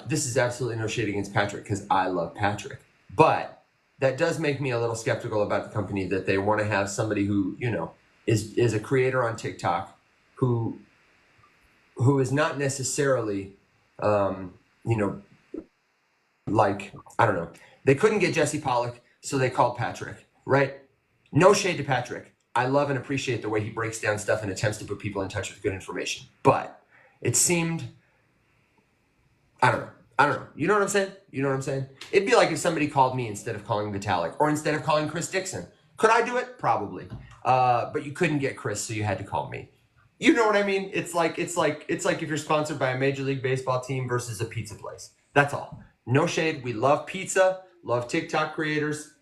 S1: this is absolutely no shade against Patrick because I love Patrick. But that does make me a little skeptical about the company, that they want to have somebody who, you know, is a creator on TikTok who is not necessarily, you know, like, I don't know. They couldn't get Jesse Pollock, so they called Patrick, right? No shade to Patrick. I love and appreciate the way he breaks down stuff and attempts to put people in touch with good information. But it seemed, I don't know. You know what I'm saying? It'd be like if somebody called me instead of calling Vitalik or instead of calling Chris Dixon. Could I do it? Probably. But you couldn't get Chris, so you had to call me. You know what I mean? It's like if you're sponsored by a Major League Baseball team versus a pizza place. That's all. No shade. We love pizza, love TikTok creators.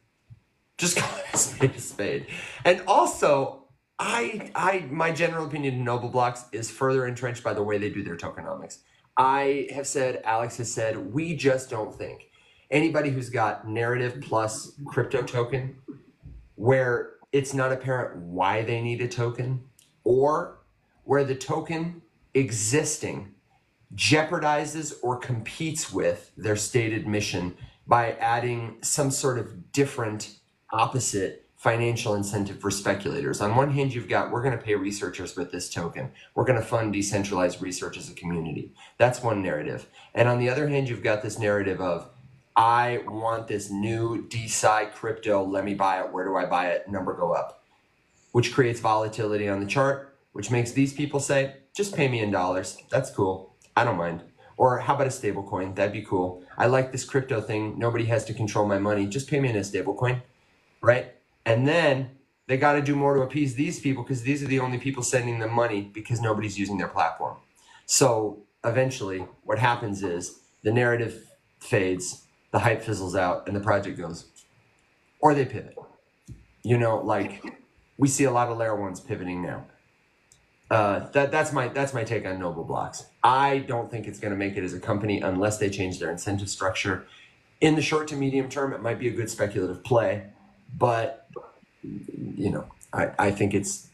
S1: Just call it a spade. And also, my general opinion in Noble Blocks is further entrenched by the way they do their tokenomics. I have said, Alex has said, we just don't think anybody who's got narrative plus crypto token where it's not apparent why they need a token, or where the token existing jeopardizes or competes with their stated mission by adding some sort of different opposite financial incentive for speculators. On one hand, you've got, we're going to pay researchers with this token. We're going to fund decentralized research as a community. That's one narrative. And on the other hand, you've got this narrative of, I want this new DeSci crypto. Let me buy it. Where do I buy it? Number go up, which creates volatility on the chart, which makes these people say, just pay me in dollars. That's cool. I don't mind. Or how about a stable coin? That'd be cool. I like this crypto thing. Nobody has to control my money. Just pay me in a stable coin, right? And then they got to do more to appease these people because these are the only people sending them money because nobody's using their platform. So eventually what happens is the narrative fades, the hype fizzles out, and the project goes, or they pivot. You know, like we see a lot of layer ones pivoting now. That's my take on Noble Blocks. I don't think it's going to make it as a company unless they change their incentive structure. In the short to medium term, it might be a good speculative play, but you know, I think it's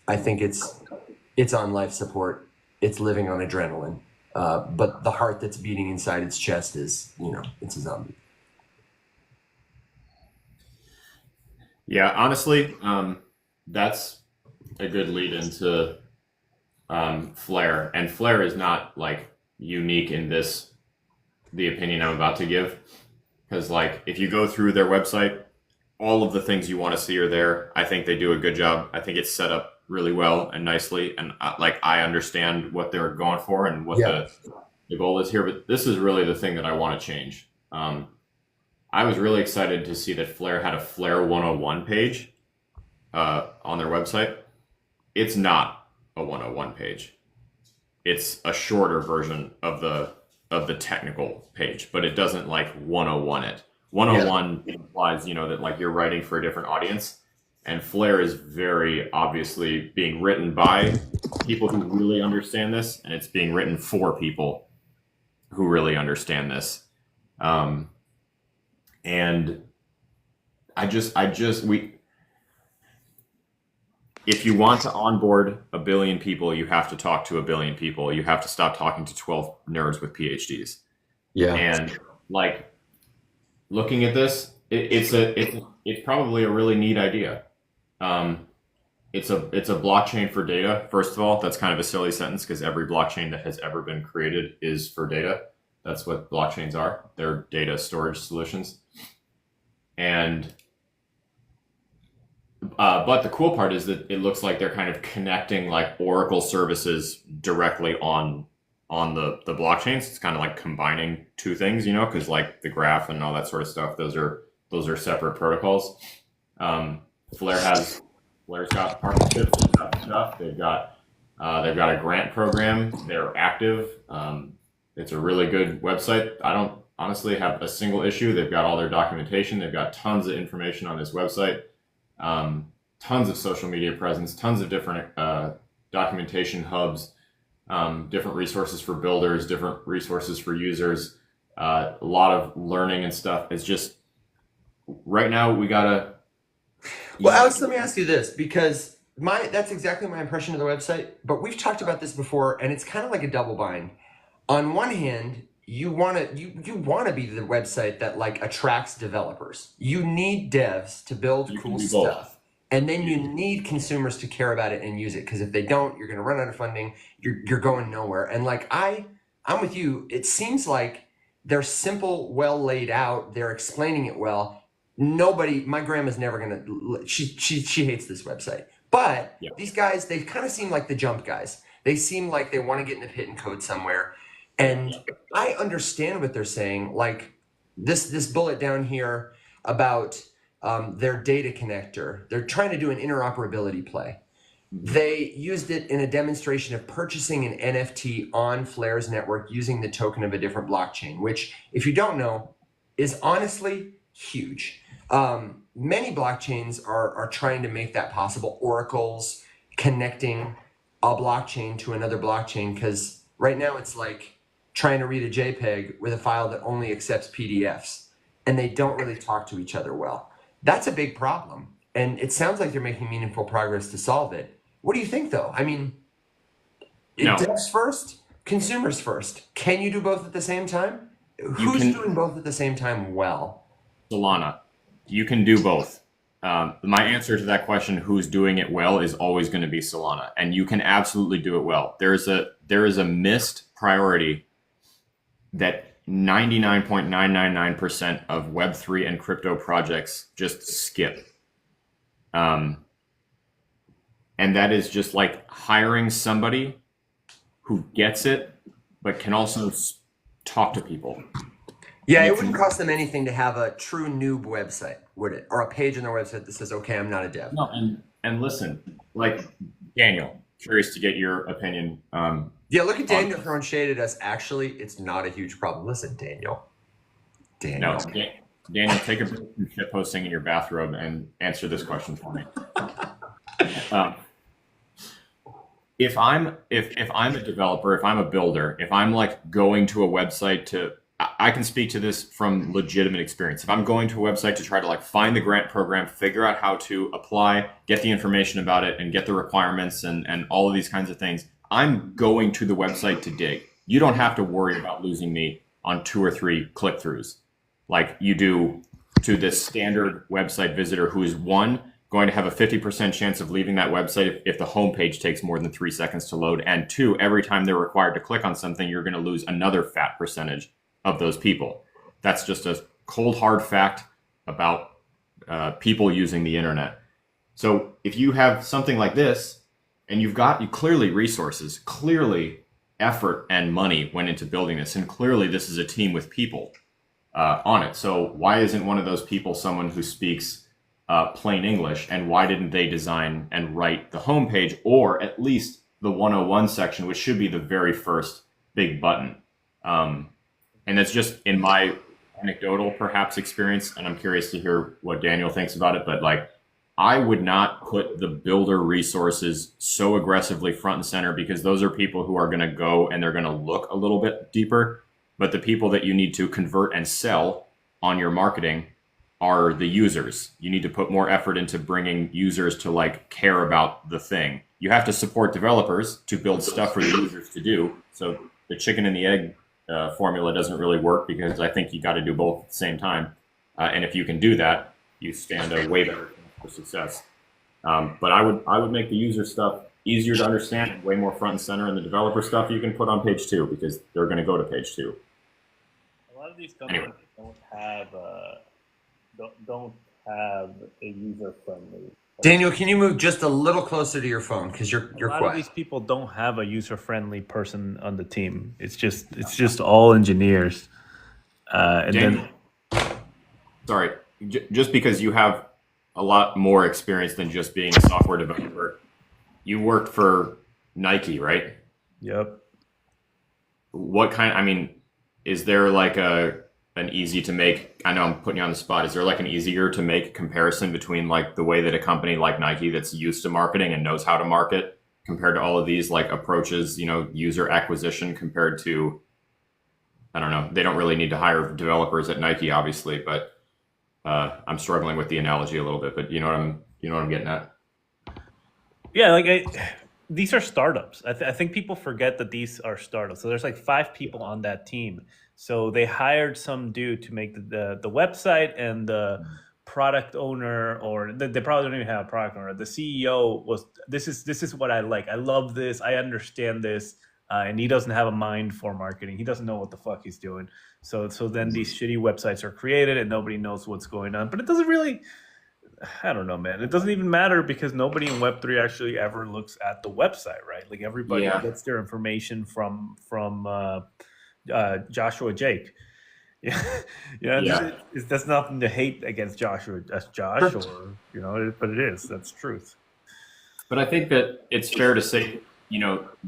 S1: on life support. It's living on adrenaline. But the heart that's beating inside its chest is, you know, it's a zombie.
S2: Yeah, honestly, that's a good lead into Flare, and Flare is not like unique in this the opinion I'm about to give, because like if you go through their website, all of the things you want to see are there. I think they do a good job. I think it's set up really well and nicely, and like I understand what they're going for and what
S1: Yeah.
S2: the goal is here. But this is really the thing that I want to change. I was really excited to see that Flare had a Flare 101 page on their website. It's not a 101 page. It's a shorter version of the technical page, but it doesn't like 101 it. 101 implies, you know, that like you're writing for a different audience, and Flare is very obviously being written by people who really understand this, and it's being written for people who really understand this. And we, if you want to onboard a billion people, you have to talk to a billion people. You have to stop talking to 12 nerds with PhDs.
S1: Yeah.
S2: And like looking at this, it's probably a really neat idea. It's a blockchain for data. First of all, that's kind of a silly sentence because every blockchain that has ever been created is for data. That's what blockchains are. They're data storage solutions. And but the cool part is that it looks like they're kind of connecting like Oracle services directly on the blockchains. It's kind of like combining two things, you know, because like the graph and all that sort of stuff, those are separate protocols. Flare's got partnerships, they've got stuff, they've got a grant program, they're active. It's a really good website. I don't honestly have a single issue. They've got all their documentation. They've got tons of information on this website. Tons of social media presence, tons of different documentation hubs, different resources for builders, different resources for users, a lot of learning and stuff. It's just right now we gotta.
S1: Well, Alex, let me ask you this, because that's exactly my impression of the website, but we've talked about this before, and it's kind of like a double bind. On one hand, you want to be the website that like attracts developers. You need devs to build cool stuff, and then you need consumers to care about it and use it. Because if they don't, you're going to run out of funding. You're going nowhere. And like I'm with you. It seems like they're simple, well laid out. They're explaining it well. My grandma's never going to. She hates this website. But these guys, they kind of seem like the jump guys. They seem like they want to get in the pit and code somewhere. And I understand what they're saying. Like this bullet down here about their data connector. They're trying to do an interoperability play. They used it in a demonstration of purchasing an NFT on Flare's network using the token of a different blockchain, which, if you don't know, is honestly huge. Many blockchains are trying to make that possible. Oracle's connecting a blockchain to another blockchain, because right now it's like trying to read a JPEG with a file that only accepts PDFs, and they don't really talk to each other well. That's a big problem, and it sounds like they're making meaningful progress to solve it. What do you think, though? I mean, devs first, consumers first. Can you do both at the same time? Who's doing both at the same time well?
S2: Solana. You can do both. My answer to that question, who's doing it well, is always going to be Solana, and you can absolutely do it well. There is a missed priority that 99.999% of Web3 and crypto projects just skip. And that is just like hiring somebody who gets it, but can also talk to people.
S1: Yeah, it wouldn't cost them anything to have a true noob website, would it? Or a page on their website that says, okay, I'm not a dev.
S2: No, and listen, like Daniel, curious to get your opinion.
S1: Yeah, look at Daniel throwing shade at us. Actually, it's not a huge problem. Listen, Daniel.
S2: No, Daniel, take a break from shit posting in your bathrobe and answer this question for me. Um, if I'm a developer, if I'm a builder, if I'm like going to a website to I can speak to this from legitimate experience. If I'm going to a website to try to like find the grant program, figure out how to apply, get the information about it, and get the requirements and all of these kinds of things, I'm going to the website to dig. You don't have to worry about losing me on 2 or 3 click-throughs like you do to this standard website visitor who is one going to have a 50% chance of leaving that website if the homepage takes more than 3 seconds to load, and two, every time they're required to click on something, you're going to lose another fat percentage of those people. That's just a cold hard fact about people using the internet. So if you have something like this and you clearly resources, clearly effort and money went into building this, and clearly this is a team with people on it. So why isn't one of those people someone who speaks plain English, and why didn't they design and write the homepage, or at least the 101 section, which should be the very first big button? And that's just in my anecdotal perhaps experience, and I'm curious to hear what Daniel thinks about it, but like I would not put the builder resources so aggressively front and center, because those are people who are going to go and they're going to look a little bit deeper. But the people that you need to convert and sell on your marketing are the users. You need to put more effort into bringing users to like care about the thing. You have to support developers to build stuff for the users to do. So the chicken and the egg formula doesn't really work, because I think you got to do both at the same time. And if you can do that, you stand a way better for success. But I would make the user stuff easier to understand and way more front and center, and the developer stuff you can put on page 2, because they're going to go to page 2.
S3: A lot of these companies don't have a user friendly.
S1: Daniel, can you move just a little closer to your phone, because you're
S3: A lot
S1: quiet.
S3: of these people don't have a user friendly person on the team. It's just all engineers. And
S2: Daniel, sorry, just because you have a lot more experience than just being a software developer, you worked for Nike, right?
S3: Yep.
S2: What kind? I mean, is there like an easy to make? I know I'm putting you on the spot. Is there like an easier to make comparison between like the way that a company like Nike that's used to marketing and knows how to market compared to all of these like approaches, user acquisition, compared to, I don't know, they don't really need to hire developers at Nike, obviously, but I'm struggling with the analogy a little bit. But you know what I'm getting at.
S3: Yeah, these are startups. I think people forget that these are startups. So there's like 5 people on that team. So they hired some dude to make the website, and the product owner, or they probably don't even have a product owner. The CEO was, this is what I like. I love this. I understand this. And he doesn't have a mind for marketing. He doesn't know what the fuck he's doing. So then these shitty websites are created and nobody knows what's going on. But it doesn't really, I don't know, man. It doesn't even matter, because nobody in Web3 actually ever looks at the website, right? Like everybody gets their information from Joshua Jake. That's nothing to hate against Joshua. That's Josh, or but it is. That's truth.
S2: But I think that it's fair to say,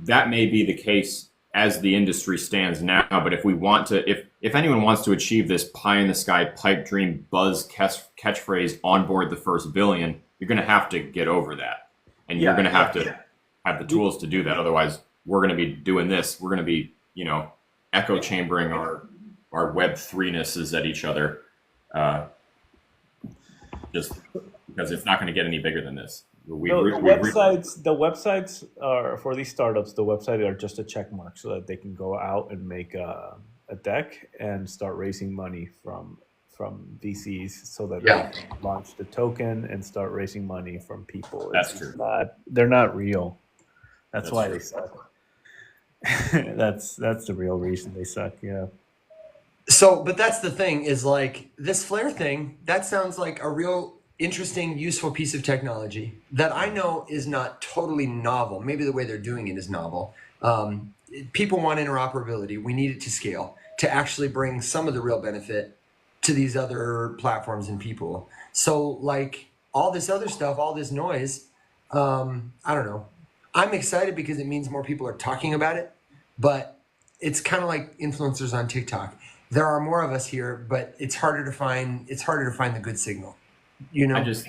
S2: that may be the case as the industry stands now. But if we want to, if anyone wants to achieve this pie in the sky pipe dream buzz catchphrase, onboard the first billion, you're going to have to get over that, and you're going to have to have the tools to do that. Otherwise, we're going to be doing this. We're going to be, echo chambering our Web3nesses at each other, just because it's not going to get any bigger than this.
S3: The websites are for these startups. The websites are just a check mark so that they can go out and make a deck and start raising money from VCs, so that they can launch the token and start raising money from people.
S2: That's true.
S3: They're not real. That's why true. They suck. that's the real reason they suck. Yeah.
S1: So, but that's the thing, is like this Flare thing, that sounds like a real interesting, useful piece of technology that I know is not totally novel. Maybe the way they're doing it is novel. People want interoperability. We need it to scale, to actually bring some of the real benefit to these other platforms and people. So like all this other stuff, all this noise, I don't know. I'm excited because it means more people are talking about it, but it's kind of like influencers on TikTok. there are more of us here, but it's harder to find the good signal. You know?
S2: I just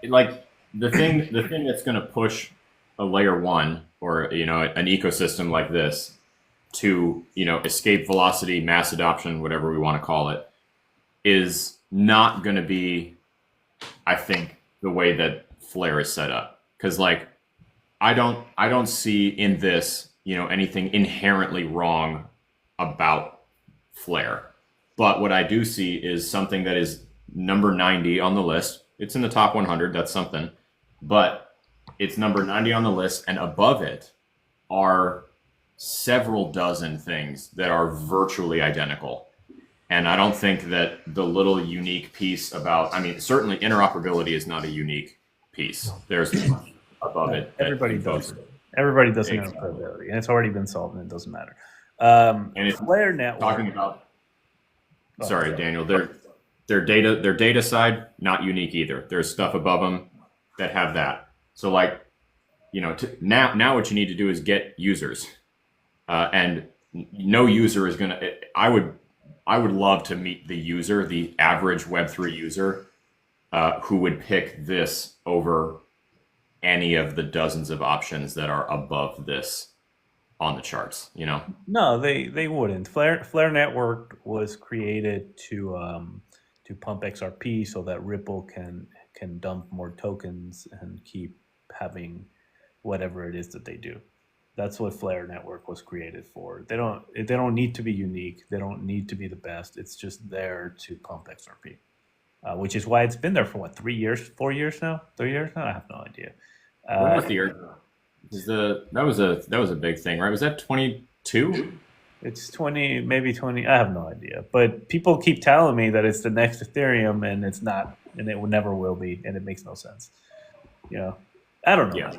S2: like the thing that's going to push a layer one or an ecosystem like this to escape velocity, mass adoption, whatever we want to call it, is not going to be, I think, the way that Flare is set up. Because like I don't see in this anything inherently wrong about Flare. But what I do see is something that is number 90 on the list. It's in the top 100. That's something. But it's number 90 on the list. And above it are several dozen things that are virtually identical. And I don't think that the little unique piece about, I mean, certainly interoperability is not a unique piece. There's above it.
S3: Everybody does it. Everybody does interoperability, and it's already been solved, and it doesn't matter.
S2: And it's
S3: Flare network.
S2: talking about. Sorry, Daniel. Their data side not unique either. There's stuff above them that have that. So like, now what you need to do is get users, and no user is gonna. I would love to meet the user, the average Web3 user, who would pick this over any of the dozens of options that are above this on the charts.
S3: No, they wouldn't. Flare network was created to pump XRP so that Ripple can dump more tokens and keep having whatever it is that they do. That's what Flare network was created for. They don't need to be unique. They don't need to be the best. It's just there to pump XRP, which is why it's been there for what, 3 years, 4 years now, 3 years now. I have no idea.
S2: What was the year? That was a big thing, right? Was that 22?
S3: It's 20, maybe 20. I have no idea. But people keep telling me that it's the next Ethereum, and it's not, and it never will be, and it makes no sense. I don't know.
S2: Yeah.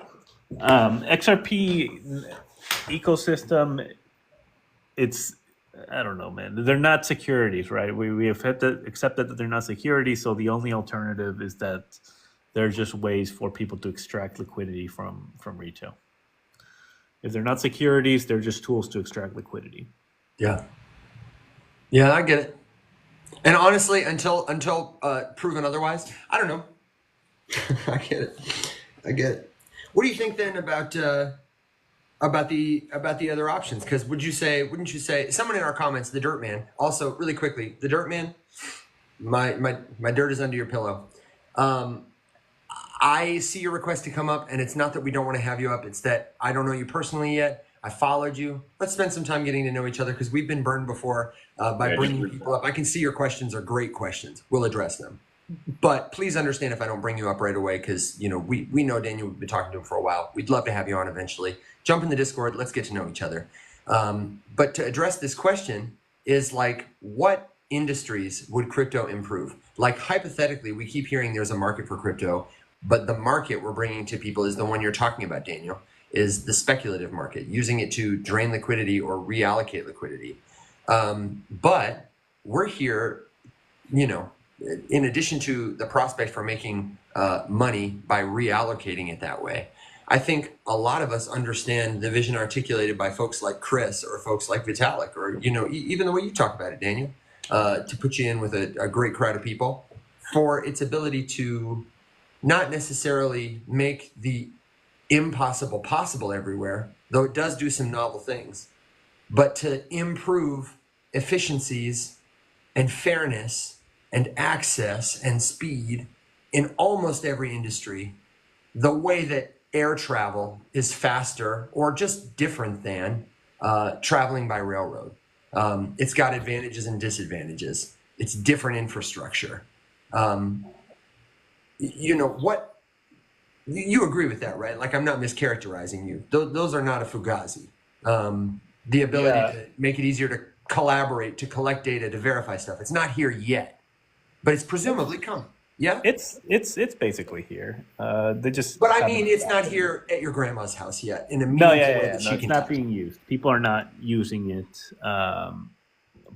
S3: XRP ecosystem, I don't know, man. They're not securities, right? We have had to accept that they're not securities, so the only alternative is that they're just ways for people to extract liquidity from retail. If they're not securities, they're just tools to extract liquidity.
S1: Yeah, I get it. And honestly, until proven otherwise, I don't know. I get it. What do you think then about the other options? Because wouldn't you say someone in our comments, the Dirt Man, also really quickly, the Dirt Man, my dirt is under your pillow. I see your request to come up, and it's not that we don't want to have you up. It's that I don't know you personally yet. I followed you. Let's spend some time getting to know each other because we've been burned before by bringing people up. I can see your questions are great questions. We'll address them. But please understand if I don't bring you up right away because, we know Daniel. We've been talking to him for a while. We'd love to have you on eventually. Jump in the Discord. Let's get to know each other. But to address this question is like, what industries would crypto improve? Like hypothetically, we keep hearing there's a market for crypto. But the market we're bringing to people is the one you're talking about, Daniel, is the speculative market, using it to drain liquidity or reallocate liquidity. But we're here, in addition to the prospect for making money by reallocating it that way. I think a lot of us understand the vision articulated by folks like Chris or folks like Vitalik or, even the way you talk about it, Daniel, to put you in with a great crowd of people for its ability to not necessarily make the impossible possible everywhere, though it does do some novel things, but to improve efficiencies and fairness and access and speed in almost every industry, the way that air travel is faster or just different than traveling by railroad. It's got advantages and disadvantages. It's different infrastructure. What you agree with that, right? Like I'm not mischaracterizing you. Those are not a fugazi. The ability to make it easier to collaborate, to collect data, to verify stuff. It's not here yet, but it's presumably come. Yeah,
S3: it's basically here. They just.
S1: But I mean, it's not here at your grandma's house yet. In a
S3: no,
S1: way
S3: that no, it's not being used. People are not using it,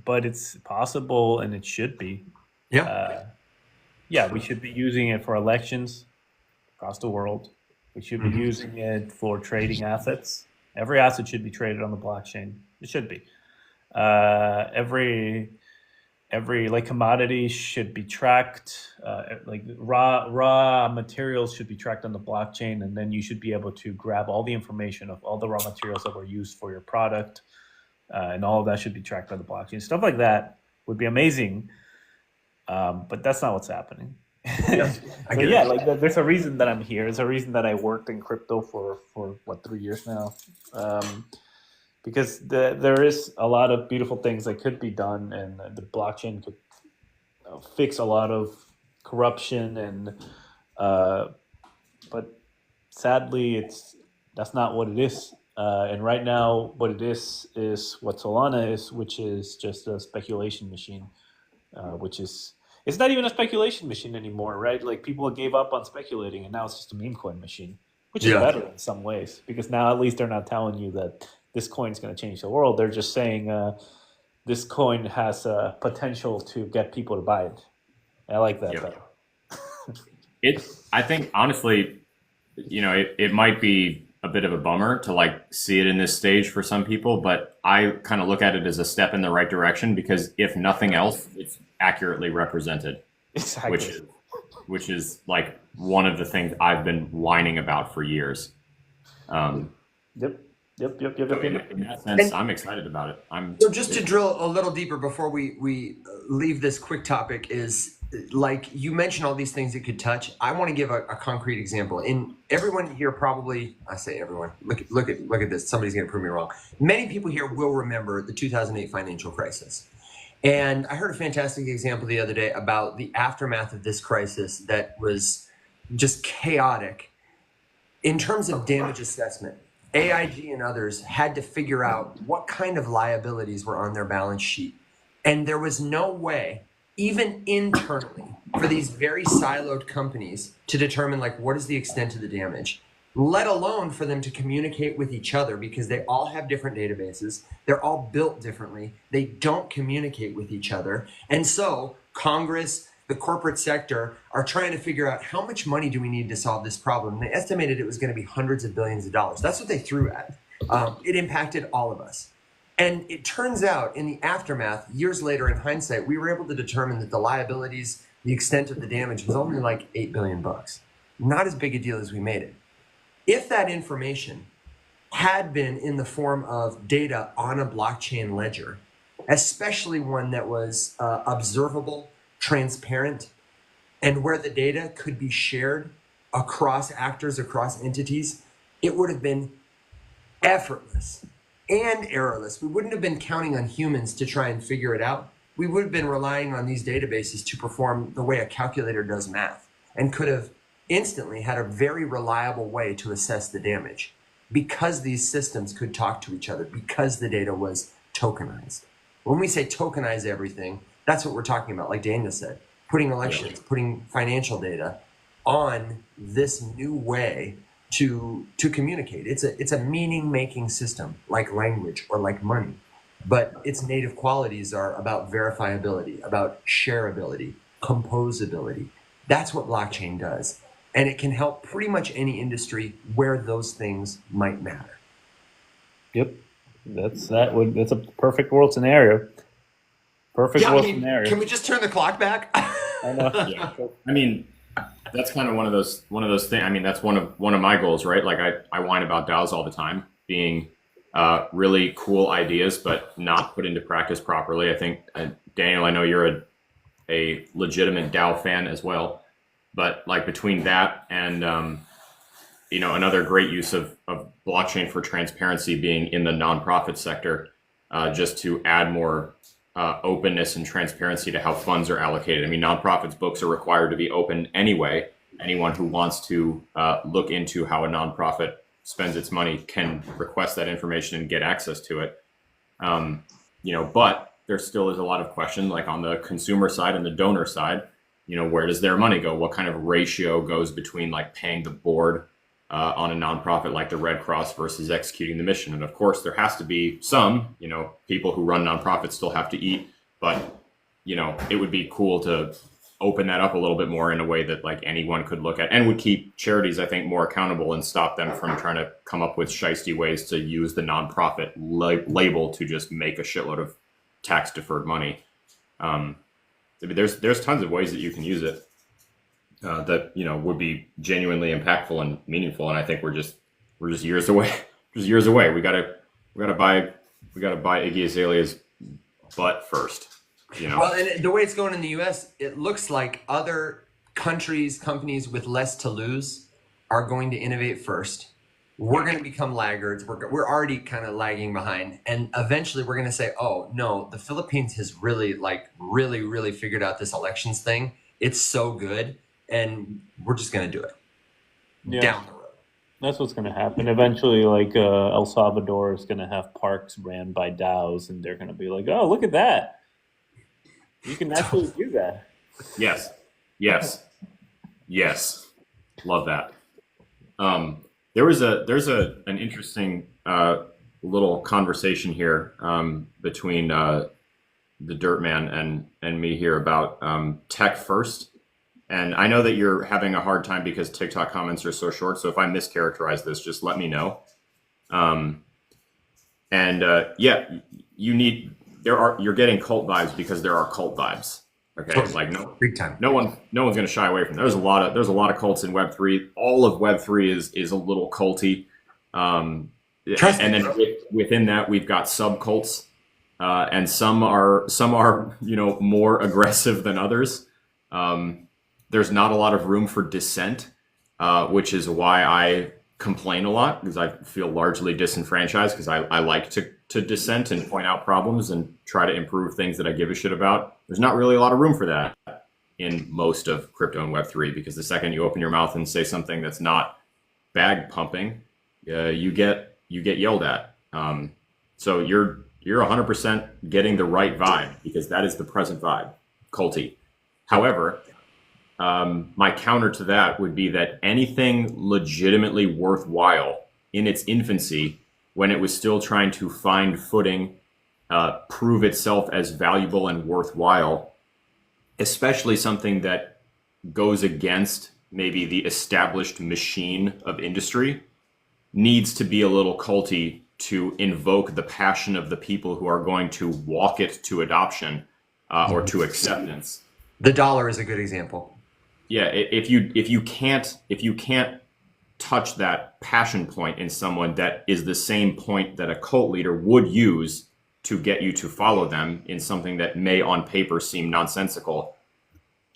S3: but it's possible, and it should be.
S1: Yeah.
S3: We should be using it for elections across the world. We should be using it for trading assets. Every asset should be traded on the blockchain. It should be. every like commodity should be tracked, like raw materials should be tracked on the blockchain, and then you should be able to grab all the information of all the raw materials that were used for your product, and all of that should be tracked by the blockchain. Stuff like that would be amazing, but that's not what's happening.
S1: Yep, I
S3: So
S1: get
S3: yeah,
S1: it.
S3: like there's a reason that I'm here. There's a reason that I worked in crypto for what, 3 years now. Because there is a lot of beautiful things that could be done, and the blockchain could fix a lot of corruption, and but sadly, that's not what it is. And right now, what it is what Solana is, which is just a speculation machine, which is it's not even a speculation machine anymore, right? Like people gave up on speculating, and now it's just a meme coin machine, which is
S1: Yeah.
S3: better in some ways, because now at least they're not telling you that this coin is going to change the world. They're just saying this coin has potential to get people to buy it. I like that
S2: Yep.
S3: better.
S2: I think honestly, it might be a bit of a bummer to like see it in this stage for some people, but I kind of look at it as a step in the right direction, because if nothing else, it's accurately represented,
S3: Exactly.
S2: which is like one of the things I've been whining about for years.
S3: Yep.
S2: So in that sense, I'm excited about it.
S1: So just to drill a little deeper before we leave this quick topic is, like you mentioned all these things it could touch. I want to give a concrete example. In everyone here probably, I say everyone, look at this. Somebody's going to prove me wrong. Many people here will remember the 2008 financial crisis. And I heard a fantastic example the other day about the aftermath of this crisis that was just chaotic in terms of damage assessment. AIG and others had to figure out what kind of liabilities were on their balance sheet. And there was no way, even internally, for these very siloed companies to determine like what is the extent of the damage, let alone for them to communicate with each other, because they all have different databases. They're all built differently. They don't communicate with each other. And so Congress, the corporate sector, are trying to figure out how much money do we need to solve this problem. And they estimated it was going to be hundreds of billions of dollars. That's what they threw at. It impacted all of us. And it turns out in the aftermath, years later in hindsight, we were able to determine that the liabilities, the extent of the damage was only like $8 billion. Not as big a deal as we made it. If that information had been in the form of data on a blockchain ledger, especially one that was observable, transparent, and where the data could be shared across actors, across entities, it would have been effortless and errorless. We wouldn't have been counting on humans to try and figure it out. We would have been relying on these databases to perform the way a calculator does math, and could have instantly had a very reliable way to assess the damage, because these systems could talk to each other, because the data was tokenized. When we say tokenize everything, that's what we're talking about. Like Daniel said, putting elections, putting financial data on this new way to communicate. It's a meaning-making system, like language or like money, but its native qualities are about verifiability, about shareability, composability. That's what blockchain does, and it can help pretty much any industry where those things might matter.
S3: Yep. That's a perfect world scenario. Perfect world scenario.
S1: Can we just turn the clock back?
S3: I know.
S2: Yeah. I mean, that's kind of one of those things. I mean, that's one of my goals, right? Like I whine about DAOs all the time being really cool ideas, but not put into practice properly. I think Daniel, I know you're a legitimate DAO fan as well, but like between that and another great use of blockchain for transparency being in the nonprofit sector, just to add more openness and transparency to how funds are allocated. I mean, nonprofits' books are required to be open anyway. Anyone who wants to look into how a nonprofit spends its money can request that information and get access to it. But there still is a lot of question, like on the consumer side and the donor side. Where does their money go? What kind of ratio goes between like paying the board on a nonprofit like the Red Cross versus executing the mission? And of course, there has to be some, people who run nonprofits still have to eat, but, it would be cool to open that up a little bit more in a way that like anyone could look at, and would keep charities, I think, more accountable and stop them from trying to come up with shiesty ways to use the nonprofit label to just make a shitload of tax deferred money. I mean, there's tons of ways that you can use it that would be genuinely impactful and meaningful. And I think we're just years away. Just years away. We gotta buy Iggy Azalea's butt first.
S1: Well, and the way it's going in the U.S., it looks like other countries, companies with less to lose are going to innovate first. We're going to become laggards. We're already kind of lagging behind. And eventually we're going to say, oh, no, the Philippines has really figured out this elections thing. It's so good. And we're just going to do it down the road.
S3: That's what's going to happen. Eventually, like El Salvador is going to have parks ran by DAOs, and they're going to be like, oh, look at that. You can actually do that.
S2: Yes. Love that. There's an interesting little conversation here between the Dirtman and me here about tech first. And I know that you're having a hard time because TikTok comments are so short. So if I mischaracterize this, just let me know. You're getting cult vibes because there are cult vibes. Okay, like
S1: big time.
S2: No one's going to shy away from that. There's a lot of cults in Web3. All of Web3 is a little culty. And then within that we've got subcults, and some are more aggressive than others. There's not a lot of room for dissent, which is why I complain a lot, because I feel largely disenfranchised, because I like to dissent and point out problems and try to improve things that I give a shit about. There's not really a lot of room for that in most of crypto and Web3, because the second you open your mouth and say something that's not bag pumping, you get yelled at. So you're 100% getting the right vibe, because that is the present vibe, culty. However, my counter to that would be that anything legitimately worthwhile in its infancy, when it was still trying to find footing, prove itself as valuable and worthwhile, especially something that goes against maybe the established machine of industry, needs to be a little culty to invoke the passion of the people who are going to walk it to adoption or to acceptance.
S1: The dollar is a good example.
S2: Yeah, if you can't touch that passion point in someone that is the same point that a cult leader would use to get you to follow them in something that may on paper seem nonsensical,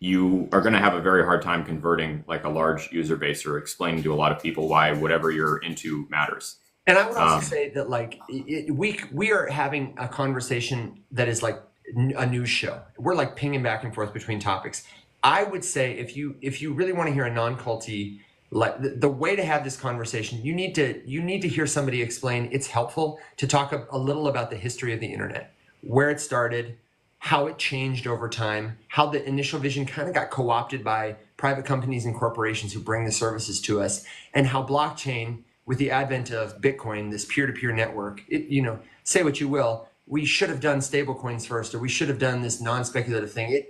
S2: you are going to have a very hard time converting like a large user base or explaining to a lot of people why whatever you're into matters.
S1: And I would also say that like we are having a conversation that is like a news show. We're like pinging back and forth between topics. I would say if you really want to hear a non-culty, like the way to have this conversation, you need to hear somebody explain. It's helpful to talk a little about the history of the internet, where it started, how it changed over time, how the initial vision kind of got co-opted by private companies and corporations who bring the services to us, and how blockchain, with the advent of Bitcoin, this peer-to-peer network, say what you will, we should have done stablecoins first, or we should have done this non-speculative thing.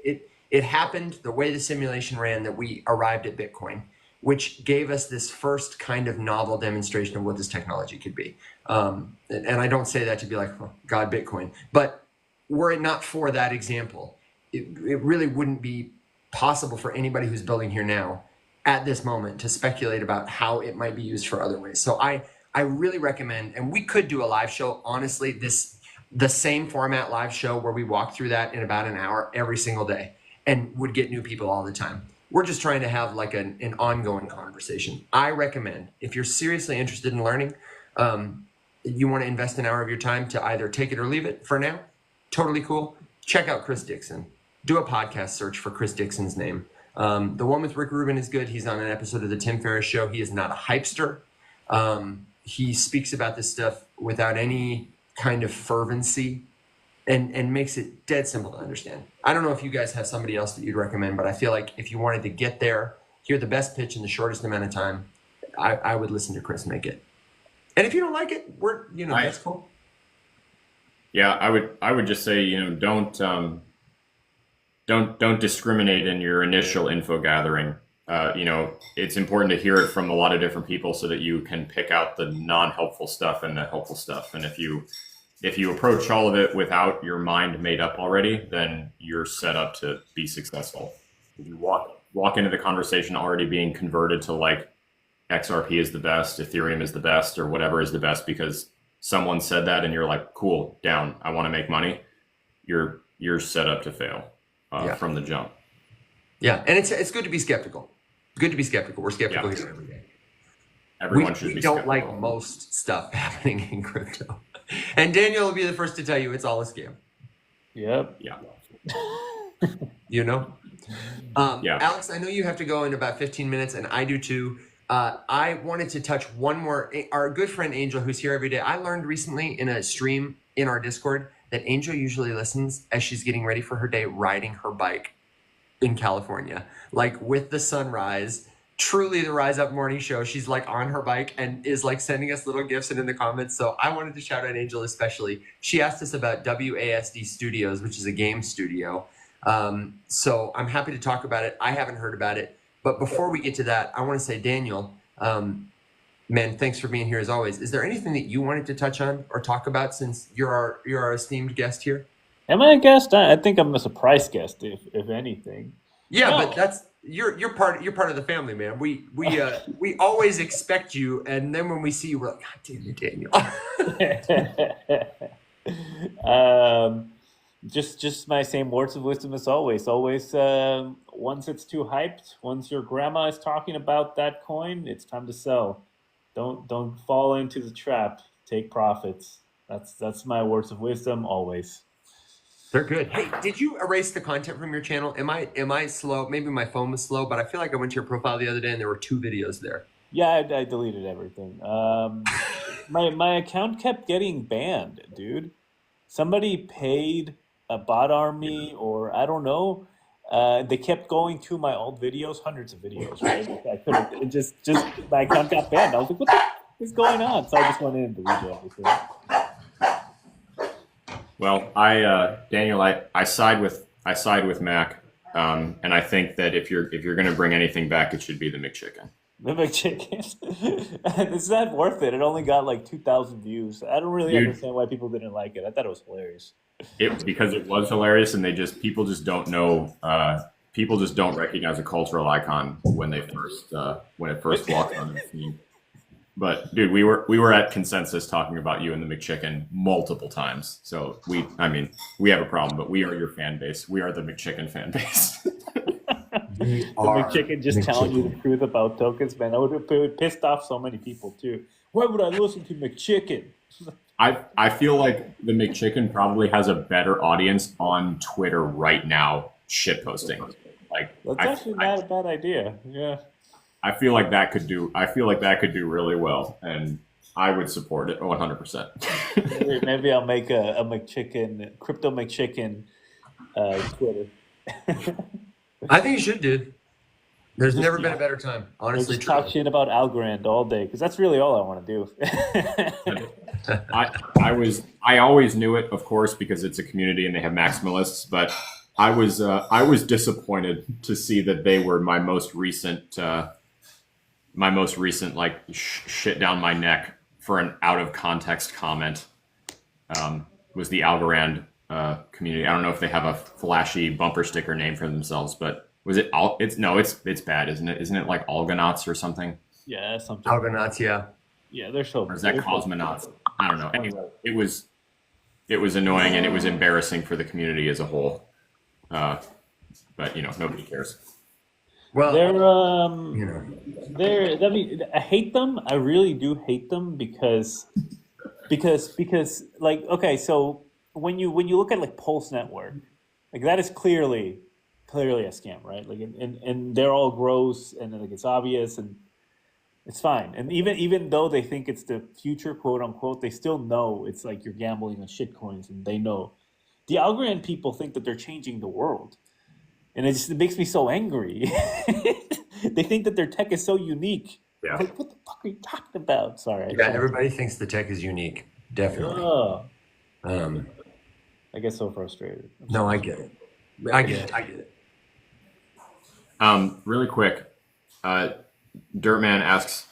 S1: It happened the way the simulation ran that we arrived at Bitcoin, which gave us this first kind of novel demonstration of what this technology could be. And I don't say that to be like, oh, God, Bitcoin. But were it not for that example, it really wouldn't be possible for anybody who's building here now at this moment to speculate about how it might be used for other ways. So I really recommend, and we could do a live show, honestly, the same format live show where we walk through that in about an hour every single day and would get new people all the time. We're just trying to have like an ongoing conversation. I recommend, if you're seriously interested in learning, you want to invest an hour of your time to either take it or leave it for now, totally cool. Check out Chris Dixon. Do a podcast search for Chris Dixon's name. The one with Rick Rubin is good. He's on an episode of the Tim Ferriss Show. He is not a hypester. He speaks about this stuff without any kind of fervency and makes it dead simple to understand. I don't know if you guys have somebody else that you'd recommend, but I feel like if you wanted to get there, hear the best pitch in the shortest amount of time, I would listen to Chris make it. And if you don't like it, that's cool.
S2: Yeah, I would just say, don't discriminate in your initial info gathering. It's important to hear it from a lot of different people so that you can pick out the non-helpful stuff and the helpful stuff. And if you if you approach all of it without your mind made up already, then you're set up to be successful. If you walk into the conversation already being converted to like XRP is the best, Ethereum is the best, or whatever is the best because someone said that, and you're like, cool, down, I want to make money. You're set up to fail from the jump.
S1: Yeah, and it's good to be skeptical. Good to be skeptical. We're skeptical here every day.
S2: Everyone should be
S1: We don't
S2: skeptical.
S1: like most stuff happening in crypto. And Daniel will be the first to tell you it's all a scam.
S3: Yep.
S2: Yeah.
S1: You know?
S2: Yeah.
S1: Alex, I know you have to go in about 15 minutes, and I do too. I wanted to touch one more. Our good friend Angel, who's here every day, I learned recently in a stream in our Discord that Angel usually listens as she's getting ready for her day riding her bike in California, like with the sunrise. Truly the Rise Up Morning Show. She's like on her bike and is like sending us little gifts and in the comments. So I wanted to shout out Angel especially. She asked us about WASD Studios, which is a game studio. So I'm happy to talk about it. I haven't heard about it. But before we get to that, I want to say, Daniel, man, thanks for being here as always. Is there anything that you wanted to touch on or talk about since you're our esteemed guest here?
S3: Am I a guest? I think I'm a surprise guest, if anything.
S1: Yeah,
S3: No.
S1: but that's you're part of the family, man. We always expect you, and then when we see you, we're like, God damn it, Daniel.
S3: Just my same words of wisdom as always. Always, once it's too hyped, once your grandma is talking about that coin, it's time to sell. Don't fall into the trap. Take profits. That's my words of wisdom always.
S1: They're good. Hey, did you erase the content from your channel? Am I slow? Maybe my phone was slow, but I feel like I went to your profile the other day and there were 2 videos there.
S3: Yeah, I deleted everything. My account kept getting banned, dude. Somebody paid a bot army, or I don't know. They kept going to my old videos, hundreds of videos. Right? I couldn't. It just my account got banned. I was like, what the f- is going on? So I just went in and deleted everything.
S2: Well, Daniel, I side with Mac, and I think that if you're going to bring anything back, it should be the McChicken.
S3: The McChicken. It's not worth it. It only got like 2,000 views. I don't really understand why people didn't like it. I thought it was hilarious.
S2: Because it was hilarious, and people just don't know. People just don't recognize a cultural icon when it first walked on the scene. But dude, we were at Consensus talking about you and the McChicken multiple times. So we have a problem, but we are your fan base. We are the McChicken fan base.
S3: The McChicken just telling you the truth about tokens, man. That would have pissed off so many people too. Why would I listen to McChicken?
S2: I feel like the McChicken probably has a better audience on Twitter right now, shitposting. Like
S3: That's actually not a bad idea. Yeah.
S2: I feel like that could do really well, and I would support it 100%.
S3: Maybe I'll make a McChicken, crypto McChicken Twitter.
S1: I think you should, dude. There's never been a better time, honestly.
S3: Just talk shit about Algorand all day because that's really all I want to do.
S2: I always knew it, of course, because it's a community and they have maximalists. But I was disappointed to see that they were my most recent like shit down my neck for an out of context comment. Was the Algorand community? I don't know if they have a flashy bumper sticker name for themselves, but was it all? It's bad, isn't it? Isn't it like Algonauts or something?
S3: Yeah, something.
S1: Algonauts, yeah.
S3: Yeah, they're so.
S2: Or is that Cosmonauts? I don't know. Anyway, it was annoying and it was embarrassing for the community as a whole. But nobody cares.
S1: Well,
S3: they're. I mean, I hate them. I really do hate them because like, okay, so when you look at like Pulse Network, like that is clearly a scam, right? Like, and they're all gross and like it's obvious and it's fine. And even though they think it's the future, quote unquote, they still know it's like you're gambling on shit coins, and they know. The Algorand people think that they're changing the world, and it makes me so angry. They think that their tech is so unique.
S2: Yeah.
S3: Like, what the fuck are you talking about? Sorry.
S1: Yeah, everybody thinks the tech is unique. Definitely.
S3: I get so frustrated.
S1: No, I get it. I get it.
S2: Really quick, Dirtman asks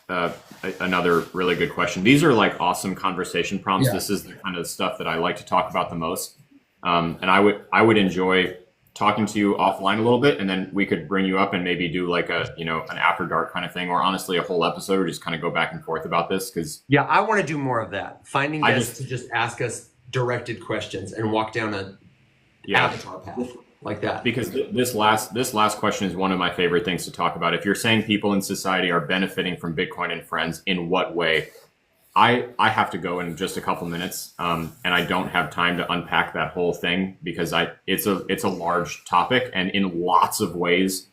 S2: another really good question. These are like awesome conversation prompts.
S1: Yeah.
S2: This is the kind of stuff that I like to talk about the most. And I would enjoy talking to you offline a little bit, and then we could bring you up and maybe do like an after dark kind of thing, or honestly a whole episode, or just kind of go back and forth about this, because
S1: Yeah, I want to do more of that. Finding
S2: I
S1: guests to just ask us directed questions and walk down a avatar path like that.
S2: Because this last question is one of my favorite things to talk about. If you're saying people in society are benefiting from Bitcoin and friends, in what way? I have to go in just a couple minutes, and I don't have time to unpack that whole thing, because it's a large topic, and in lots of ways,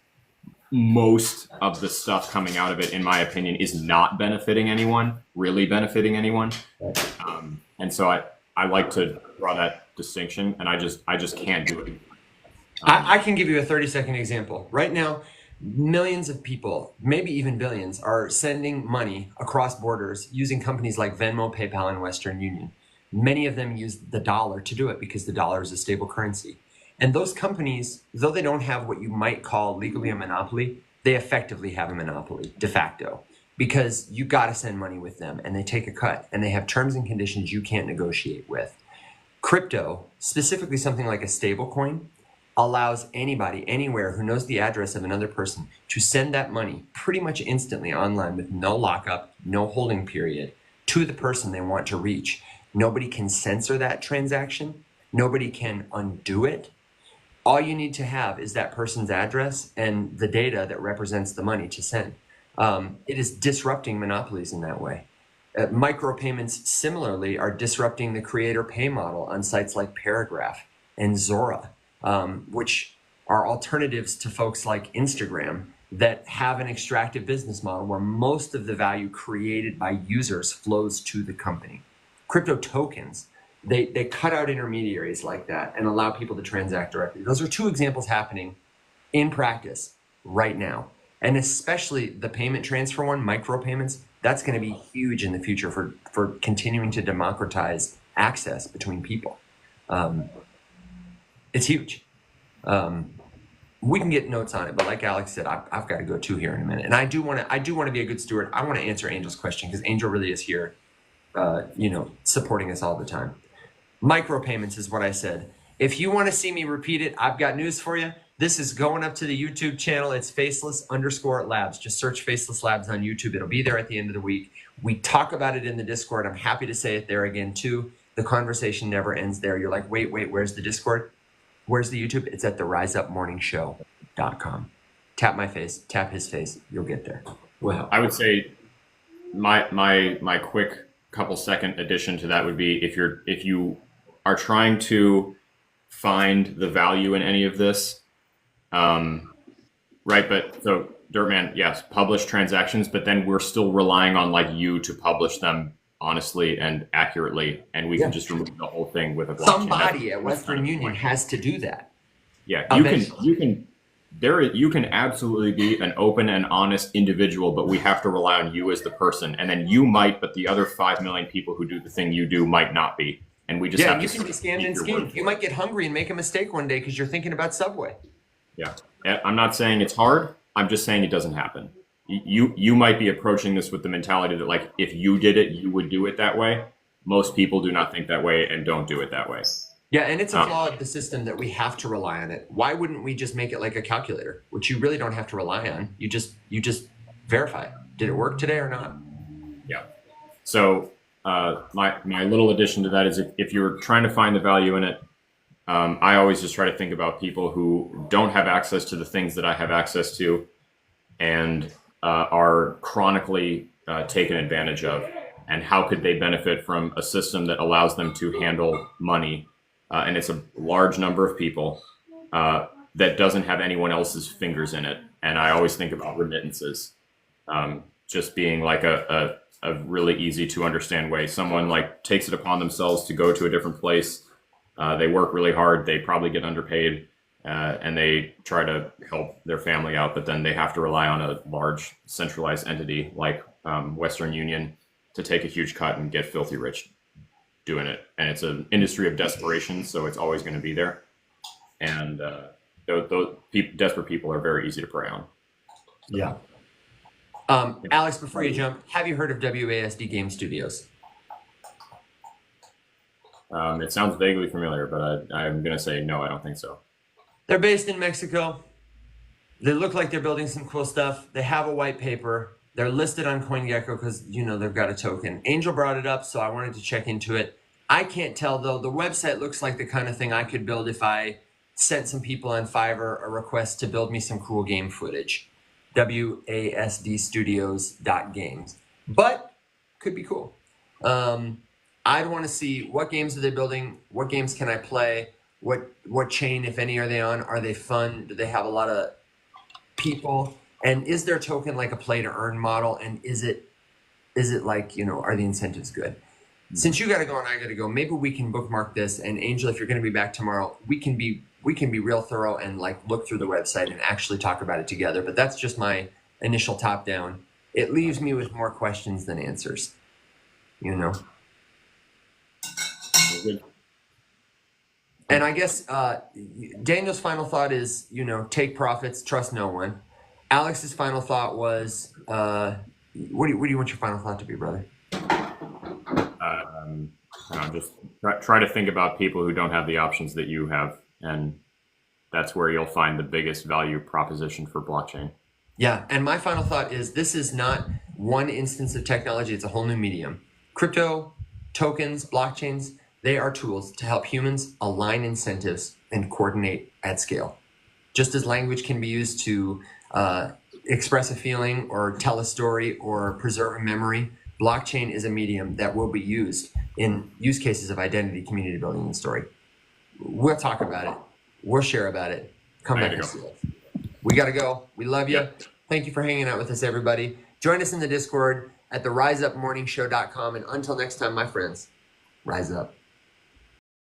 S2: most of the stuff coming out of it, in my opinion, is not benefiting anyone, really benefiting anyone. And so I like to draw that distinction, and I just can't do it.
S1: I can give you a 30-second example. Right now, millions of people, maybe even billions, are sending money across borders using companies like Venmo, PayPal, and Western Union. Many of them use the dollar to do it because the dollar is a stable currency. And those companies, though they don't have what you might call legally a monopoly, they effectively have a monopoly de facto, because you got to send money with them, and they take a cut, and they have terms and conditions you can't negotiate with. Crypto, specifically something like a stable coin, allows anybody anywhere who knows the address of another person to send that money pretty much instantly online with no lockup, no holding period, to the person they want to reach. Nobody can censor that transaction. Nobody can undo it. All you need to have is that person's address and the data that represents the money to send. It is disrupting monopolies in that way. Micropayments, similarly, are disrupting the creator pay model on sites like Paragraph and Zora, which are alternatives to folks like Instagram that have an extractive business model where most of the value created by users flows to the company. Crypto tokens, they cut out intermediaries like that and allow people to transact directly. Those are two examples happening in practice right now. And especially the payment transfer one, micropayments, that's going to be huge in the future for continuing to democratize access between people. It's huge. We can get notes on it, but like Alex said, I've got to go too here in a minute. And I do want to be a good steward. I want to answer Angel's question, because Angel really is here, supporting us all the time. Micropayments is what I said. If you want to see me repeat it, I've got news for you. This is going up to the YouTube channel. It's Faceless_Labs. Just search Faceless Labs on YouTube. It'll be there at the end of the week. We talk about it in the Discord. I'm happy to say it there again too. The conversation never ends there. You're like, wait, where's the Discord? Where's the YouTube? It's at the riseupmorningshow.com. Tap my face, tap his face. You'll get there. Well,
S2: I would say my quick couple second addition to that would be, if you are trying to find the value in any of this, right? But so Dirtman, yes, publish transactions, but then we're still relying on like you to publish them honestly and accurately, and we can just remove the whole thing with a blockchain.
S1: Somebody at Western Union has to do that.
S2: Yeah, you can absolutely be an open and honest individual, but we have to rely on you as the person, and then you might, but the other 5 million people who do the thing you do might not be, and we just have to.
S1: You can be scammed and schemed. You might get hungry and make a mistake one day because you're thinking about Subway.
S2: Yeah, I'm not saying it's hard. I'm just saying it doesn't happen. You might be approaching this with the mentality that, like, if you did it, you would do it that way. Most people do not think that way and don't do it that way.
S1: Yeah, and it's a flaw of the system that we have to rely on it. Why wouldn't we just make it like a calculator, which you really don't have to rely on? You just verify. Did it work today or not?
S2: Yeah. So my little addition to that is, if you're trying to find the value in it, I always just try to think about people who don't have access to the things that I have access to, and are chronically taken advantage of, and how could they benefit from a system that allows them to handle money, and it's a large number of people, that doesn't have anyone else's fingers in it. And I always think about remittances, just being like a really easy to understand way. Someone like takes it upon themselves to go to a different place. They work really hard. They probably get underpaid, and they try to help their family out, but then they have to rely on a large centralized entity like Western Union to take a huge cut and get filthy rich doing it. And it's an industry of desperation, so it's always going to be there. And those desperate people are very easy to prey on.
S1: Yeah. Alex, before you jump, have you heard of WASD Game Studios?
S2: It sounds vaguely familiar, but I'm going to say no, I don't think so.
S1: They're based in Mexico. They look like they're building some cool stuff. They have a white paper. They're listed on CoinGecko because, they've got a token. Angel brought it up, so I wanted to check into it. I can't tell, though. The website looks like the kind of thing I could build if I sent some people on Fiverr a request to build me some cool game footage. WASDstudios.games. But could be cool. I'd want to see what games are they building, what games can I play, what chain, if any, are they on? Are they fun? Do they have a lot of people? And is their token like a play to earn model? And is it like, are the incentives good? Since you got to go and I got to go, maybe we can bookmark this. And Angel, if you're going to be back tomorrow, we can be real thorough and like look through the website and actually talk about it together. But that's just my initial top down. It leaves me with more questions than answers,
S2: Good.
S1: And I guess Daniel's final thought is, take profits, trust no one. Alex's final thought was, what do you want your final thought to be, brother?
S2: Just try to think about people who don't have the options that you have, and that's where you'll find the biggest value proposition for blockchain.
S1: Yeah, and my final thought is this is not one instance of technology, it's a whole new medium. Crypto, tokens, blockchains, they are tools to help humans align incentives and coordinate at scale. Just as language can be used to express a feeling or tell a story or preserve a memory, blockchain is a medium that will be used in use cases of identity, community building, and story. We'll talk about it. We'll share about it. Come back and see us. We got to go. We love you.
S2: Yep.
S1: Thank you for hanging out with us, everybody. Join us in the Discord at the riseupmorningshow.com. And until next time, my friends, rise up.